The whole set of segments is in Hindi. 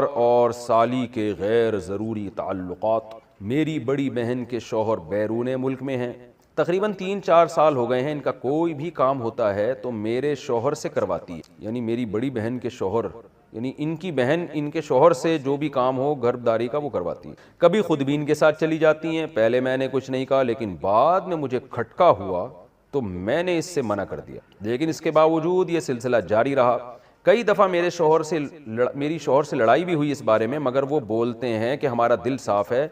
और साली के गैर ज़रूरी ताल्लुकात। मेरी बड़ी बहन के शौहर बैरून मुल्क में हैं, तकरीबन 3-4 साल हो गए हैं। इनका कोई भी काम होता है तो मेरे शौहर से करवाती है, यानी मेरी बड़ी बहन के शौहर, यानी इनकी बहन इनके शौहर से जो भी काम हो गर्भदारी का वो करवाती है। कभी खुद भी इनके साथ चली जाती हैं। पहले मैंने कुछ नहीं कहा, लेकिन बाद में मुझे खटका हुआ तो मैंने इससे मना कर दिया, लेकिन इसके बावजूद ये सिलसिला जारी रहा। कई दफ़ा मेरी शौहर से लड़ाई भी हुई इस बारे में, मगर वो बोलते हैं कि हमारा दिल साफ़ है।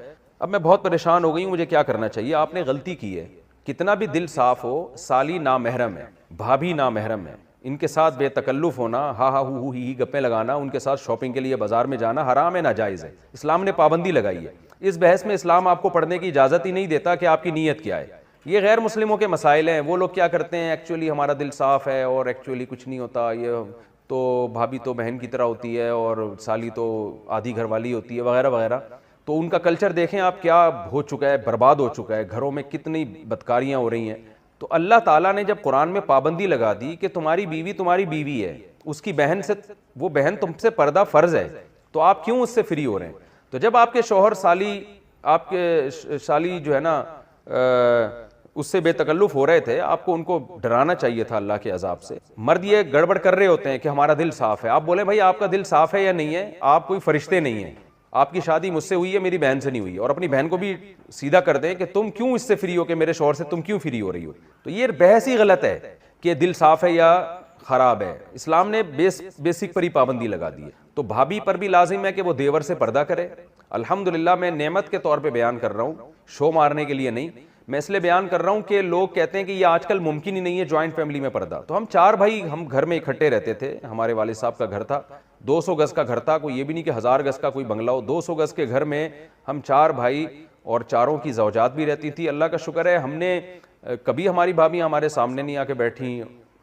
अब मैं बहुत परेशान हो गई हूँ, मुझे क्या करना चाहिए? आपने गलती की है। कितना भी दिल साफ़ हो, साली नामहरम है, भाभी नामहरम है, इनके साथ बेतकल्लुफ़ होना, हा हा हु ही गप्पे लगाना, उनके साथ शॉपिंग के लिए बाजार में जाना हराम है, नाजायज़ है। इस्लाम ने पाबंदी लगाई है। इस बहस में इस्लाम आपको पढ़ने की इजाज़त ही नहीं देता कि आपकी नीयत क्या है। ये गैर मुस्लिमों के मसाइल हैं। वो लोग क्या करते हैं, एक्चुअली हमारा दिल साफ़ है और एक्चुअली कुछ नहीं होता, ये तो भाभी तो बहन की तरह होती है और साली तो आधी घरवाली होती है, वगैरह वगैरह। तो उनका कल्चर देखें आप क्या हो चुका है, बर्बाद हो चुका है। घरों में कितनी बदकारियाँ हो रही हैं। तो अल्लाह ताला ने जब कुरान में पाबंदी लगा दी कि तुम्हारी बीवी है, उसकी बहन से, वो बहन तुमसे पर्दा फ़र्ज है, तो आप क्यों उससे फ्री हो रहे हैं? तो जब आपके शौहर आपके साली जो है ना उससे बेतकल्लुफ़ हो रहे थे, आपको उनको डराना चाहिए था अल्लाह के अजाब से। मर्द ये गड़बड़ कर रहे होते हैं कि हमारा दिल साफ़ है। आप बोले भाई आपका दिल साफ़ है या नहीं है, आप कोई फरिश्ते नहीं हैं, आपकी शादी मुझसे हुई है, मेरी बहन से नहीं हुई। और अपनी बहन को भी सीधा कर दें कि तुम क्यों इससे फ्री हो, कि मेरे शौहर से तुम क्यों फ्री हो रही हो। तो ये बहस ही गलत है कि दिल साफ़ है या ख़राब है। इस्लाम ने बेसिक पर ही पाबंदी लगा दी है। तो भाभी पर भी लाजिम है कि वो देवर से पर्दा करे। अल्हम्दुलिल्लाह, मैं नेमत के तौर पे बयान कर रहा हूँ, शो मारने के लिए नहीं। मैं इसलिए बयान कर रहा हूँ कि लोग कहते हैं कि ये आजकल मुमकिन ही नहीं है जॉइंट फैमिली में पर्दा। तो हम 4 भाई हम घर में इकट्ठे रहते थे। हमारे वालिद साहब का घर था, 200 गज का घर था, कोई ये भी नहीं कि 1000 गज का कोई बंगला हो। 200 गज के घर में हम 4 भाई और चारों की ज़ौजात भी रहती थी। अल्लाह का शुक्र है, हमने कभी हमारी भाभी हमारे सामने नहीं आके बैठी।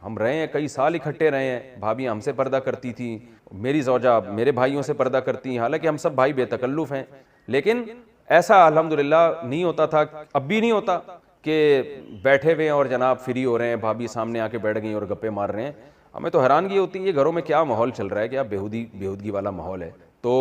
हम रहे हैं, कई साल इकट्ठे रहे हैं। भाभी हमसे पर्दा करती थी, मेरी ज़ौजा मेरे भाइयों से पर्दा करती हैं। हालांकि हम सब भाई बेतकल्लुफ़ हैं, लेकिन ऐसा अल्हम्दुलिल्लाह नहीं होता था, अब भी नहीं होता कि बैठे हुए हैं और जनाब फ्री हो रहे हैं, भाभी सामने आके बैठ गई और गप्पे मार रहे हैं। हमें तो हैरानगी होती है ये घरों में क्या माहौल चल रहा है, क्या बेहूदगी वाला माहौल है। तो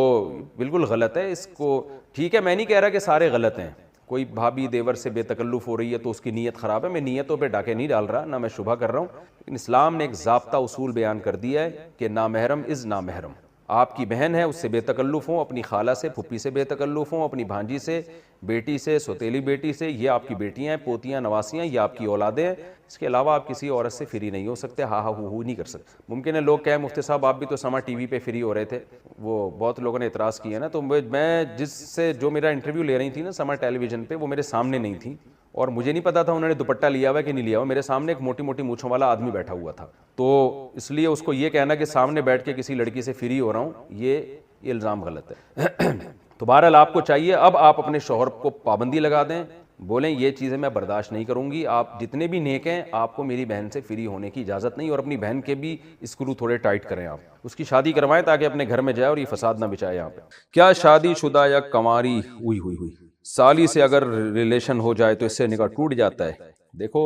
बिल्कुल गलत है। इसको ठीक है, मैं नहीं कह रहा कि सारे गलत हैं। कोई भाभी देवर से बेतकल्लुफ़ हो रही है तो उसकी नीयत ख़राब है। मैं नीयतों पे डाके नहीं डाल रहा, ना मैं शुबा कर रहा हूँ, लेकिन इस्लाम ने एक ज़ाब्ता उसूल बयान कर दिया है कि नामहरम इज़ नामहरम। आपकी बहन है, उससे बेतकल्लुफ़ हों, अपनी खाला से, फुप्पी से बेतकल्लुफ़ हों, अपनी भांजी से, बेटी से, सौतेली बेटी से, ये आपकी बेटियां हैं, पोतियां, नवासियां, ये आपकी औलादें हैं। इसके अलावा आप किसी औरत से फ्री नहीं हो सकते, हा हा हु नहीं कर सकते। मुमकिन है लोग कहें मुफ्ती साहब आप भी तो समा टीवी पे फ्री हो रहे थे, वो बहुत लोगों ने इतराज़ किया ना। तो मैं जिससे जो मेरा इंटरव्यू ले रही थी ना समा टेलीविज़न पे, वो मेरे सामने नहीं थी और मुझे नहीं पता था उन्होंने दुपट्टा लिया हुआ कि नहीं लिया हुआ। मेरे सामने एक मोटी मोटी मूँछों वाला आदमी बैठा हुआ था, तो इसलिए उसको ये कहना कि सामने बैठ के किसी लड़की से फ्री हो रहा हूँ, ये इल्ज़ाम गलत है। तो बहरहाल आपको चाहिए, अब आप अपने शौहर को पाबंदी लगा दें, बोलें ये चीज़ें मैं बर्दाश्त नहीं करूँगी। आप जितने भी नेक हैं, आपको मेरी बहन से फ्री होने की इजाज़त नहीं। और अपनी बहन के भी स्क्रू थोड़े टाइट करें, आप उसकी शादी करवाएं ताकि अपने घर में जाए और ये फसाद ना बिछाए यहाँ पे। क्या शादीशुदा या कंवारी हुई साली से अगर रिलेशन हो जाए तो इससे निकाह टूट जाता है? देखो,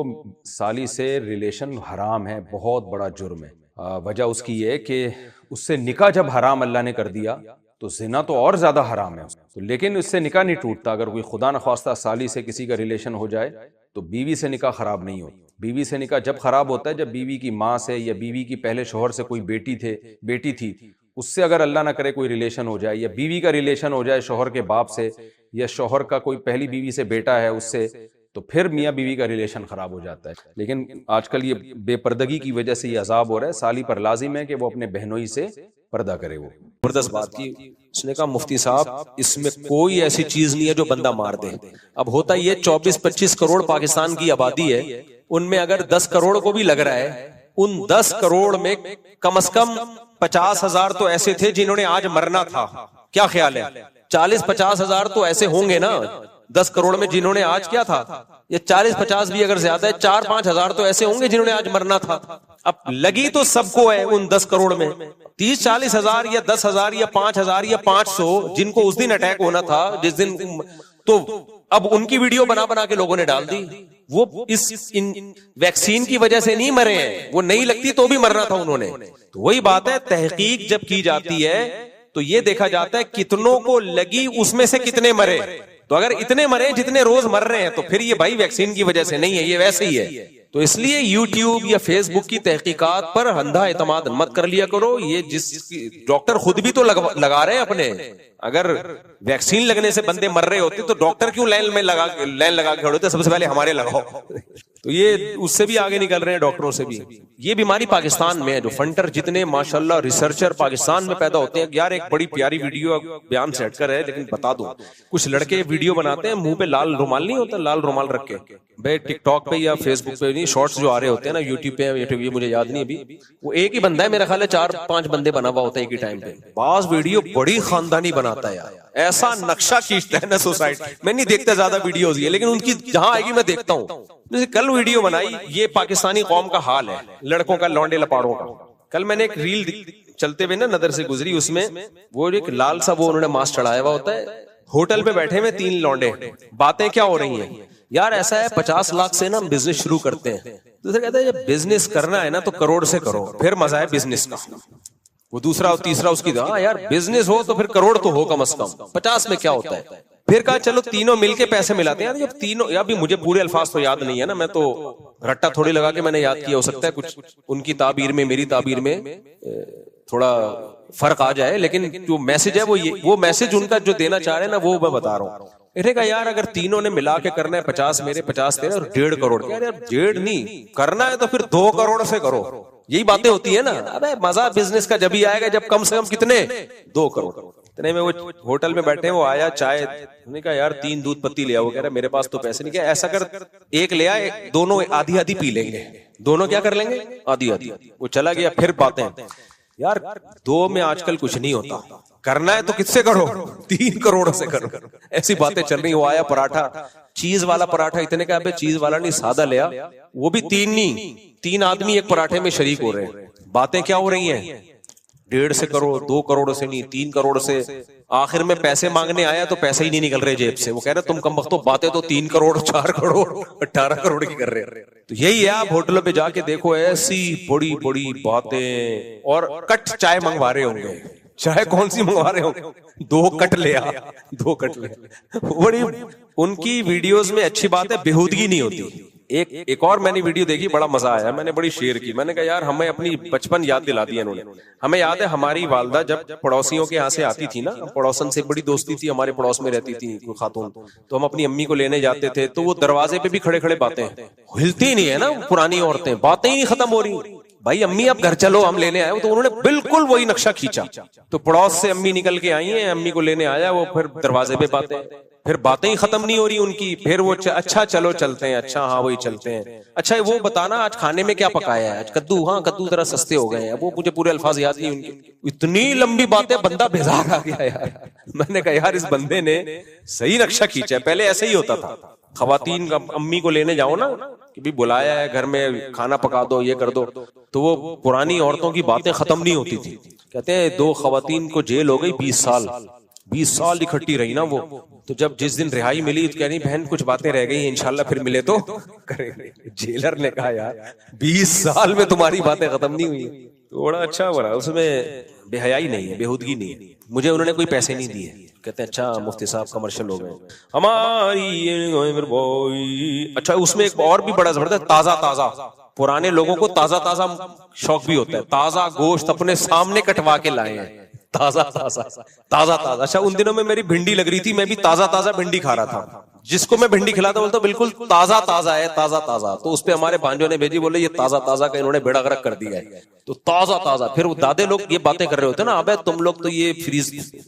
साली से रिलेशन हराम है, बहुत बड़ा जुर्म है। वजह उसकी ये कि उससे निकाह जब हराम अल्लाह ने कर दिया तो जिना तो और ज्यादा हराम है। तो लेकिन उससे निकाह नहीं टूटता। अगर कोई खुदा न खास्ता साली से किसी का रिलेशन हो जाए तो बीवी से निकाह खराब नहीं हो। बीवी से निकाह जब खराब होता है जब बीवी की माँ से या बीवी की पहले शोहर से कोई बेटी थी, उससे अगर अल्लाह ना करे कोई रिलेशन हो जाए, या बीवी का रिलेशन हो जाए शोहर के बाप से, या शोहर का कोई पहली बीवी से बेटा है उससे, तो फिर मियाँ बीवी का रिलेशन खराब हो जाता है। लेकिन आजकल ये बेपर्दगी की वजह से ये अजाब हो रहा है। साली पर लाजिम है कि वो अपने बहनोई से पर्दा करे। वो जबरदस्त बात की उसने कहा, मुफ्ती साहब इसमें कोई ऐसी चीज नहीं है जो बंदा मार दे। अब होता ये 24-25 करोड़ पाकिस्तान की आबादी है, उनमें अगर 10 करोड़ को भी लग रहा है, उन 10 करोड़ में कम से कम 50,000 तो ऐसे थे जिन्होंने आज मरना था। क्या ख्याल है? 40-50 हजार तो ऐसे होंगे ना 10 करोड़ में जिन्होंने आज क्या था। ये 40-50 भी अगर ज्यादा है, 4-5 हजार तो ऐसे होंगे जिन्होंने आज मरना था। अब लगी तो सबको है उन 10 करोड़ में 30-40 हजार या 10 हजार या 5 हजार या 500 जिनको उस दिन अटैक होना था जिस दिन, तो अब उनकी वीडियो बना बना के लोगों ने डाल दी। वो इन वैक्सीन की वजह से नहीं मरे हैं, वो नहीं लगती तो भी मरना था उन्होंने। तो वही बात है, तहकीक जब की जाती है तो ये देखा जाता है कितनों को लगी, उसमें से कितने मरे। तो अगर इतने मरे जितने रोज मर रहे हैं, तो फिर ये भाई वैक्सीन की वजह से नहीं है, ये वैसे ही है। तो इसलिए YouTube या Facebook की तहकीकात पर अंधा एतमाद मत कर लिया करो। ये जिस डॉक्टर खुद भी तो लगा रहे हैं अपने, अगर वैक्सीन लगने से बंदे मर रहे होते तो डॉक्टर क्यों लाइन लगा के खड़े होते, सबसे पहले हमारे लगाओ। तो ये उससे भी आगे निकल रहे हैं, डॉक्टरों से भी। ये बीमारी पाकिस्तान में है, जो फंटर जितने माशाल्लाह रिसर्चर पाकिस्तान में पैदा होते हैं। यार एक बड़ी प्यारी वीडियो बयान सेट कर है, लेकिन बता दूं, कुछ लड़के वीडियो बनाते हैं, मुंह पे लाल रुमाल नहीं होता, लाल रुमाल रख के, भाई टिकटॉक पे या फेसबुक पे नहीं, शॉर्ट्स जो आ रहे होते हैं ना यूट्यूब पे, मुझे याद नहीं अभी, वो एक ही बंदा है मेरा ख्याल है, 4-5 बंदे बना हुआ होता है एक ही टाइम पे। बाज वीडियो बड़ी खानदानी बनाता है यार, ऐसा नक्शा खींचता है ना सोसाइटी। मैं नहीं देखता ज्यादा वीडियोस ये, लेकिन उनकी जहां आएगी मैं देखता हूँ। जैसे कल वीडियो बनाई, ये पाकिस्तानी कौम का हाल है, लड़कों का, लौंडे लपाड़ों का। कल मैंने एक रील चलते हुए ना नजर से गुजरी, उसमें वो एक लाल सा वो उन्होंने मास्क चढ़ाया हुआ होता है, होटल पे बैठे हुए 3 लौंडे, बातें क्या हो रही हैं यार, ऐसा है 50 लाख से ना हम बिजनेस शुरू करते हैं। दूसरा कहता है जब बिजनेस करना है ना तो करोड़ से करो, फिर मजा है बिजनेस का। वो दूसरा और तीसरा उसकी, हाँ यार बिजनेस हो तो फिर करोड़ तो हो कम से कम, 50 में क्या होता है। फिर कहा चलो तीनों मिलके पैसे मिलाते हैं। यार जब तीनों, या भी मुझे पूरे अल्फाज तो याद नहीं है ना, मैं तो रट्टा थोड़ी लगा के मैंने याद किया, हो सकता है कुछ उनकी ताबीर में मेरी ताबीर में थोड़ा फर्क आ जाए, लेकिन जो मैसेज है वो मैसेज उनका जो देना चाह रहे हैं ना, वो मैं बता रहा हूँ। कहा यार अगर तीनों ने मिला के करना है, 50 मेरे 50 तेरे और 1.5 करोड़, यार 1.5 नहीं करना है तो फिर 2 करोड़ से करो। यही बातें होती है ना। अबे मजा बिजनेस का जब ही आएगा जब कम से कम कितने 2 करोड़। इतने में वो होटल में बैठे, वो आया चाय, उसने कहा यार 3 दूध पत्ती ले आओ। कह रहा मेरे पास तो पैसे नहीं। क्या ऐसा कर, एक ले आए, दोनों आधी आधी पी लेंगे, दोनों क्या कर लेंगे, आधी आधी। वो चला गया। फिर बातें यार 2 में आजकल कुछ नहीं होता, करना है तो किससे करो, 3 करोड़ से करो। ऐसी बातें चल रही। वो आया पराठा, चीज वाला पराठा, इतने का अबे चीज वाला नहीं सादा ले आ। वो भी 3 नहीं, 3 आदमी एक पराठे में शरीक हो रहे हैं। बातें क्या हो रही हैं, 1.5 से करो, 2 करोड़ से नहीं, 3 करोड़ से। आखिर में पैसे मांगने आया तो पैसे ही नहीं निकल रहे जेब से। वो कह रहे तुम कम वक्त बातें तो 3 करोड़ 4 करोड़ 18 करोड़ की कर रहे हैं। तो यही है, आप होटलों पे जाके देखो, ऐसी बड़ी बड़ी बातें। और कट चाय मंगवा रहे होंगे, चाहे कौन सी मंगवा रहे हो, 2 कट ले आ, 2 कट ले। बड़ी उनकी वीडियोस में अच्छी बात है, बेहूदगी नहीं होती। एक और मैंने वीडियो देखी, बड़ा मजा आया, मैंने बड़ी शेयर की। मैंने कहा यार हमें अपनी बचपन याद दिला दिया इन्होंने। हमें याद है हमारी वालदा जब पड़ोसियों के यहाँ से आती थी ना, पड़ोसन से बड़ी दोस्ती थी, हमारे पड़ोस में रहती थी कोई खातून, तो हम अपनी अम्मी को लेने जाते थे, तो वो दरवाजे पे भी खड़े खड़े बातें, हिलती नहीं है ना पुरानी औरतें, बातें ही नहीं खत्म हो रही। भाई अम्मी अब घर चलो हम लेने आए, तो उन्होंने बिल्कुल वही नक्शा खींचा। तो पड़ोस से अम्मी निकल के आई है, अम्मी को लेने आया, वो फिर दरवाजे पे बातें, फिर बातें ही खत्म नहीं हो रही उनकी। फिर वो अच्छा चलो चलते हैं, अच्छा हाँ वही चलते हैं। अच्छा वो बताना आज खाने में क्या पकाया है, आज कद्दू, हाँ कद्दू जरा सस्ते हो गए हैं। वो मुझे पूरे अल्फाज याद नहीं उनके, इतनी लंबी बातें, बंदा बेजार आ गया यार। मैंने कहा यार इस बंदे ने सही नक्शा खींचा है। पहले ऐसे ही होता था, खवातीन अम्मी को लेने जाओ ना, कि भी बुलाया है घर में, खाना पका दो, ये कर दो, तो वो पुरानी औरतों की बातें खत्म नहीं होती थी। कहते हैं 2 खवातीन को जेल हो गई 20 साल इकट्ठी रही ना वो। तो जब जिस दिन रिहाई मिली तो कह रही बहन कुछ बातें रह गई, इंशाल्लाह फिर मिले तो करेंगे। जेलर ने कहा यार 20 साल में तुम्हारी बातें खत्म नहीं हुई। तो बड़ा अच्छा बना, उसमें बेहयाई नहीं है, बेहूदगी नहीं है। मुझे उन्होंने कोई पैसे नहीं दिए। कहते हैं अच्छा मुफ्ती साहब कमर्शियल हो गए हमारी। अच्छा उसमें एक और भी बड़ा जबरदस्त, ताजा ताजा, पुराने लोगों को ताजा ताजा शौक भी होता है, ताजा गोश्त अपने सामने कटवा के लाए हैं, ताजा ताजा ताजा ताजा। अच्छा उन दिनों में मेरी भिंडी लग रही थी, मैं भी ताजा ताजा भिंडी खा रहा था। जिसको मैं भिंडी खिलाता बोलता बिल्कुल ताजा ताजा है, ताजा ताजा। तो उस पे हमारे भांजों ने भेजी, बोले ये ताजा ताजा का इन्होंने बेड़ा गर्क कर दिया है, तो ताजा ताजा। फिर वो दादे लोग ये बातें कर रहे होते ना, अबे तुम लोग तो ये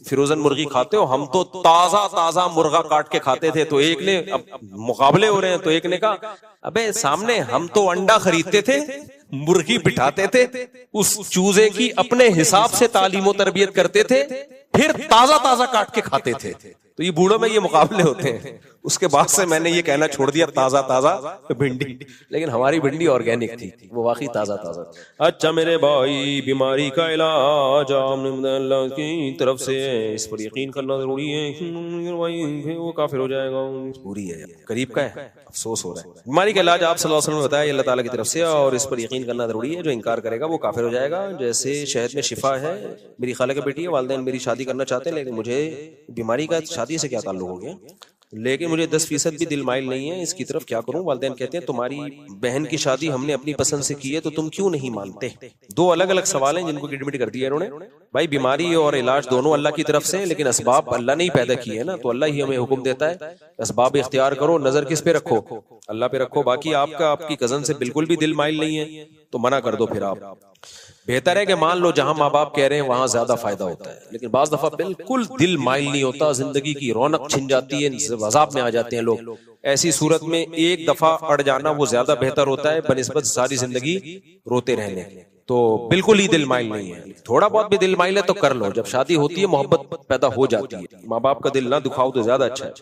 फ्रोजन मुर्गी खाते हो, हम तो ताजा ताजा मुर्गा काट के खाते थे। तो एक ने, अब मुकाबले हो रहे हैं, तो एक ने कहा अबे सामने हम तो अंडा खरीदते थे, मुर्गी बिठाते थे, उस चूजे की अपने हिसाब से तालीम और तरबियत करते थे, फिर ताजा ताजा काट के खाते थे। तो ये बूढ़ों में ये मुकाबले होते हैं। उसके बाद से मैंने ये कहना छोड़ दिया ताजा ताजा भिंडी, लेकिन हमारी भिंडी ऑर्गेनिक थी, वो वाकई ताजा ताजा। अच्छा मेरे भाई, बीमारी का इलाज अल्लाह की तरफ से है, इस पर यकीन करना जरूरी है, भाई वो काफिर हो जाएगा। पूरी है, करीब का है, अफसोस हो रहा है। बीमारी का इलाज आप सल्लल्लाहु अलैहि वसल्लम ने बताया अल्लाह ताला की तरफ से, और इस पर यकीन करना जरूरी है। जो इनकार करेगा वो काफिर हो जाएगा। जैसे शहद में शिफा है। मेरी खाला की बेटी है, वालिदैन मेरी शादी करना चाहते हैं, लेकिन मुझे बीमारी का शादी से क्या ताल्लुक हो गया, लेकिन मुझे 10% भी दिल माइल नहीं है, इसकी तरफ क्या करूं? वालिदैन कहते हैं तुम्हारी बहन की शादी हमने अपनी पसंद से की है, तो तुम क्यों नहीं मानते? दो अलग अलग सवाल हैं जिनको गिडमिट कर दिया इन्होंने। भाई बीमारी और इलाज दोनों अल्लाह की तरफ से, लेकिन असबाब अल्लाह ने ही पैदा किए है ना, तो अल्लाह ही हमें हुक्म देता है असबाब इख्तियार करो। नजर किस पे रखो? अल्लाह पे रखो। बाकी आपका आपकी कजन से बिल्कुल भी दिल माइल नहीं है तो मना कर दो। फिर आप बेहतर है कि मान लो जहां माँ बाप कह रहे हैं वहां ज्यादा फायदा होता है, लेकिन बाज दफा बिल्कुल दिल माइल नहीं होता, जिंदगी की रौनक छिन जाती है, अजाब में आ जाते हैं लोग। ऐसी सूरत में एक दफा अड़ जाना वो ज्यादा बेहतर होता है बनिस्बत सारी जिंदगी रोते रहने। तो बिल्कुल ही दिल माइल नहीं है, थोड़ा बहुत भी दिल माइल है तो कर लो। जब शादी होती है मोहब्बत पैदा हो जाती है, माँ बाप का दिल ना दुखाओ तो ज्यादा अच्छा है।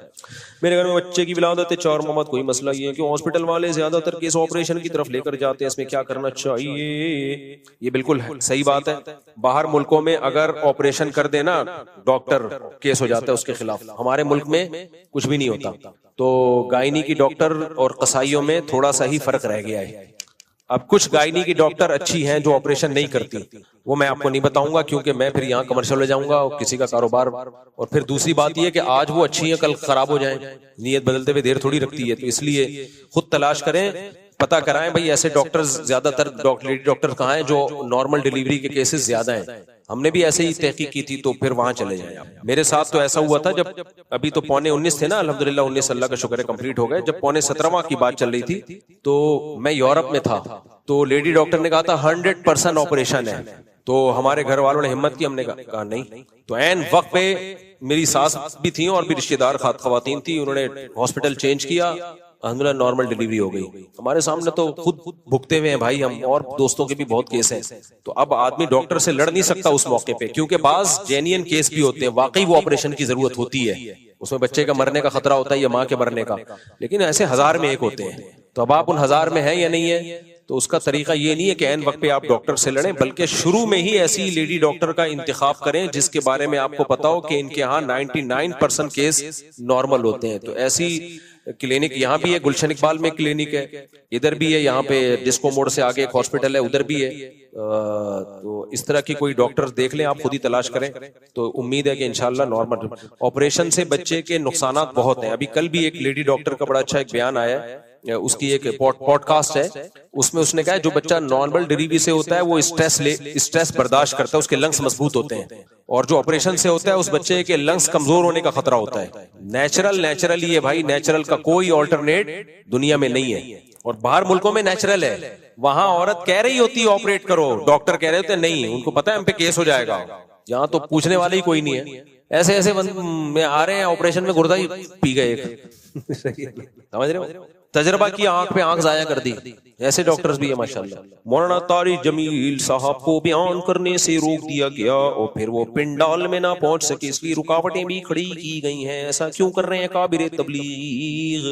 मेरे घर में बच्चे की विलादत है 4 मोहम्मद, कोई मसला ये है कि हॉस्पिटल वाले ज्यादातर केस ऑपरेशन की तरफ लेकर जाते हैं, इसमें क्या करना चाहिए? ये बिल्कुल सही बात है। बाहर मुल्कों में अगर ऑपरेशन कर देना डॉक्टर केस हो जाता है उसके खिलाफ, हमारे मुल्क में कुछ भी नहीं होता। तो गायनी की डॉक्टर और कसाईयों में थोड़ा सा ही फर्क रह गया है। अब कुछ गायनी की डॉक्टर अच्छी हैं जो ऑपरेशन नहीं करती, वो मैं आपको नहीं बताऊंगा क्योंकि मैं फिर यहाँ कमर्शियल हो जाऊंगा और किसी का कारोबार। और फिर दूसरी बात यह कि आज वो अच्छी हैं कल खराब हो जाएं, नीयत बदलते हुए देर थोड़ी रखती है। तो इसलिए खुद तलाश करें, पता कराएं भाई ऐसे डॉक्टर्स ज्यादातर लेडी डॉक्टर कहाँ हैं जो नॉर्मल डिलीवरी के केसेस ज्यादा हैं। हमने भी ऐसे ही तहकीक की थी, तो फिर वहां चले जाएं। मेरे साथ तो ऐसा हुआ था जब अभी तो पौने 19 थे ना, अल्हम्दुलिल्लाह 19 अल्लाह का शुक्र है कंप्लीट हो गए। जब पौने 17वां की बात चल रही थी तो मैं यूरोप में था, तो लेडी डॉक्टर ने कहा था 100% ऑपरेशन है। तो हमारे घर वालों ने हिम्मत की, हमने कहा नहीं। तो एन वक्त पे मेरी सास भी थी और भी रिश्तेदार खवातीन थी, उन्होंने हॉस्पिटल चेंज किया, अल्हम्दुलिल्लाह नॉर्मल डिलीवरी हो गई। हमारे सामने तो खुद भुगते हुए हैं भाई हम, और दोस्तों के भी बहुत केस हैं। तो अब आदमी डॉक्टर से लड़ नहीं सकता उस मौके पे, क्योंकि बाज जेन्युइन केस भी होते हैं, वाकई वो ऑपरेशन की जरूरत होती है, उसमें बच्चे का मरने का खतरा होता है या माँ के मरने का, लेकिन ऐसे 1000 में एक होते हैं। तो अब आप उन 1000 में हैं या नहीं है, तो उसका तरीका ये नहीं है कि एन वक्त पे आप डॉक्टर से लड़ें, बल्कि शुरू में ही ऐसी लेडी डॉक्टर का इंतखाब करें जिसके बारे में आपको पता हो कि इनके यहाँ 99% केस नॉर्मल होते हैं। तो ऐसी क्लिनिक यहाँ भी है, गुलशन इकबाल में क्लिनिक है, इधर भी है, यहाँ पे डिस्को मोड़ से आगे एक हॉस्पिटल है उधर भी है। तो इस तरह की कोई डॉक्टर देख लें, आप खुद ही तलाश करें, तो उम्मीद है कि इंशाल्लाह नॉर्मल। ऑपरेशन से बच्चे के नुकसानात बहुत हैं। अभी कल भी एक लेडी डॉक्टर का बड़ा अच्छा एक बयान आया है, उसकी एक पॉडकास्ट है, उसमें उसने कहा है जो बच्चा नॉर्मल डिलीवरी से होता है वो स्ट्रेस बर्दाश्त करता है, उसके लंग्स मजबूत होते हैं, और जो ऑपरेशन से होता है उस बच्चे के लंग्स कमजोर होने का खतरा होता है। नेचुरल ही है भाई, नेचुरल का कोई ऑल्टरनेट दुनिया में नहीं है। और बाहर मुल्कों में नेचुरल है, वहां औरत कह रही होती है ऑपरेट करो, डॉक्टर कह रहे होते नहीं, उनको पता है हम पे केस हो जाएगा। यहाँ तो पूछने वाले ही कोई नहीं है। ऐसे ऐसे में आ रहे हैं ऑपरेशन में गुर्दा ही पी गए एक समझ रहे हो, तजर्बा की आंख पे आंख जाया कर दी। ऐसे डॉक्टर्स भी है माशाल्लाह। मौलाना तारिक जमील साहब को बयान करने से रोक दिया गया और फिर वो पिंडाल में ना पहुंच सके, इसलिए रुकावटें भी खड़ी की गई हैं। ऐसा क्यों कर रहे हैं काबिर तबलीग?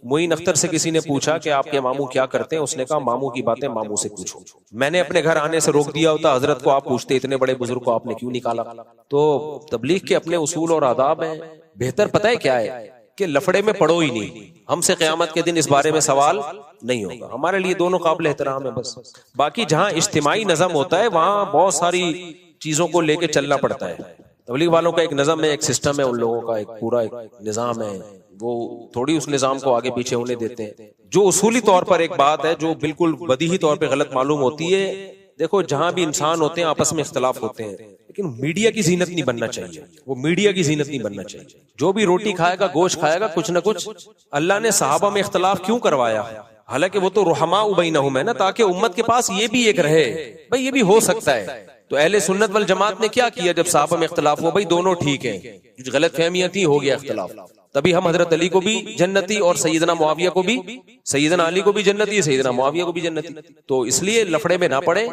मोइन अख्तर से किसी ने पूछा कि आपके मामू क्या करते हैं, उसने कहा मामू की बातें मामू से पूछो। मैंने अपने घर आने से रोक दिया होता, हजरत को आप पूछते, इतने बड़े बुजुर्ग को आपने क्यों निकाला? तो तबलीग के अपने उसूल और आदाब हैं। बेहतर पता है क्या है कि लफड़े में पड़ो ही नहीं, हमसे क़यामत के दिन इस बारे में सवाल नहीं होगा। हमारे लिए दोनों काबिल एहतराम है बस। बाकी जहां इज्तिमाई नज़म होता है वहां बहुत सारी चीजों को लेके चलना पड़ता है। तबलीग वालों का एक नज़म है, एक सिस्टम है, उन लोगों का एक पूरा एक निज़ाम है, वो थोड़ी उस निज़ाम को आगे पीछे होने देते हैं। जो उसूली तौर पर एक बात है जो बिल्कुल बदीही तौर पर गलत मालूम होती है, देखो जहां भी इंसान होते हैं आपस में इख्तलाफ होते हैं, लेकिन मीडिया की जीनत नहीं बनना चाहिए, वो मीडिया की जीनत नहीं बनना चाहिए। जो भी रोटी खाएगा गोश्त खाएगा, कुछ ना कुछ अल्लाह ने सहाबा में इख्तलाफ क्यों करवाया? हालांकि वो तो रुहमा बैनहुम है ना, ताकि उम्मत के पास ये भी एक रहे भाई ये भी हो सकता है। तो अहले सुन्नत वल जमात ने क्या किया जब सहाबा में इख्तलाफ हुआ, भाई दोनों ठीक है, कुछ गलत फहमियां थी, हो गया इख्तलाफ, तभी हम हजरत अली को भी जन्नती और सैयदना मुआविया को भी, सैयदना अली को भी जन्नती, सैयदना मुआविया को भी जन्नती। तो इसलिए लफड़े में ना पड़े,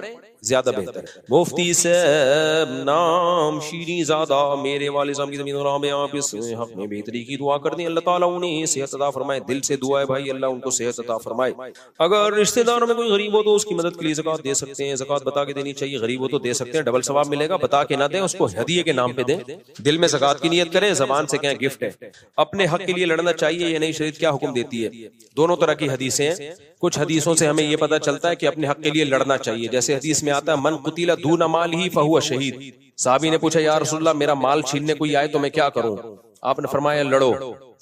ज्यादा बेहतर है। मुफ्ती साहब नाम शीरी ज़ादा मेरे वाले साहब की ज़मीन में आप इस हक में बेहतरी की दुआ कर दें, अल्लाह ताला उन्हें सेहत अता फरमाए। दिल से दुआ है भाई, अल्लाह उनको सेहत अता फरमाए। अगर रिश्तेदारों में कोई गरीब हो तो उसकी मदद के लिए ज़कात दे सकते हैं, ज़कात बता के देनी चाहिए। गरीब हो तो दे सकते हैं, डबल सवाब मिलेगा। बता के ना दें, उसको हदिये के नाम पे दें। दिल में ज़कात की नियत करें, ज़बान से कहें गिफ्ट है। अपने हक के लिए लड़ना चाहिए या नहीं, शरीयत क्या हुक्म देती है? दोनों तरह की हदीसें हैं। कुछ हदीसों से हमें यह पता चलता है कि अपने हक के लिए लड़ना चाहिए। जैसे हदीस में आता है, मन कुतिला दून माल ही फहुवा शहीद। साहबी ने पूछा, या रसूलल्लाह मेरा माल छीनने कोई आए तो मैं क्या करूं? आपने फरमाया लड़ो।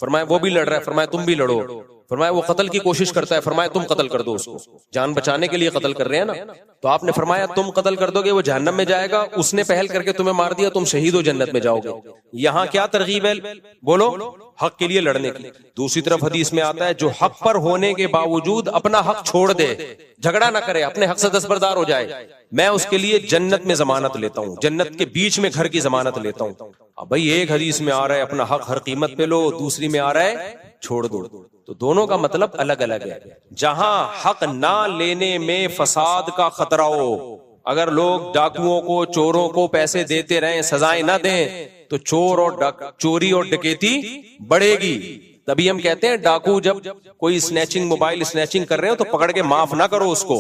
फरमाया वो भी लड़ रहा है, फरमाया तुम भी लड़ो। फरमाया वो कत्ल की कोशिश करता है, फरमाया तुम कत्ल कर दो उसको। जान बचाने के लिए कत्ल कर रहे हैं ना, तो आपने फरमाया तुम कत्ल कर दोगे वो जहन्नम में जाएगा, उसने पहल करके तुम्हें मार दिया, तुम शहीद हो जन्नत में जाओगे। यहाँ क्या तरगीब है? बोलो, हक के लिए लड़ने की। दूसरी तरफ हदीस में आता है, जो हक पर होने के बावजूद अपना हक छोड़ दे, झगड़ा ना करे, अपने हक से दस्तबरदार हो जाए, मैं उसके लिए जन्नत में जमानत लेता हूँ, जन्नत के बीच में घर की जमानत लेता हूँ। अब भाई एक हदीस में आ रहा है अपना हक हर कीमत पे लो, दूसरी में आ रहा है छोड़ दो, तो दोनों का मतलब अलग अलग है। जहां हक ना लेने में फसाद का खतरा हो, अगर लोग डाकुओं को, चोरों को पैसे देते रहें, सजाएं ना दें, तो चोर और चोरी और डकैती बढ़ेगी। तभी हम कहते हैं डाकू जब कोई स्नैचिंग, मोबाइल स्नैचिंग कर रहे हो तो पकड़ के माफ ना करो उसको।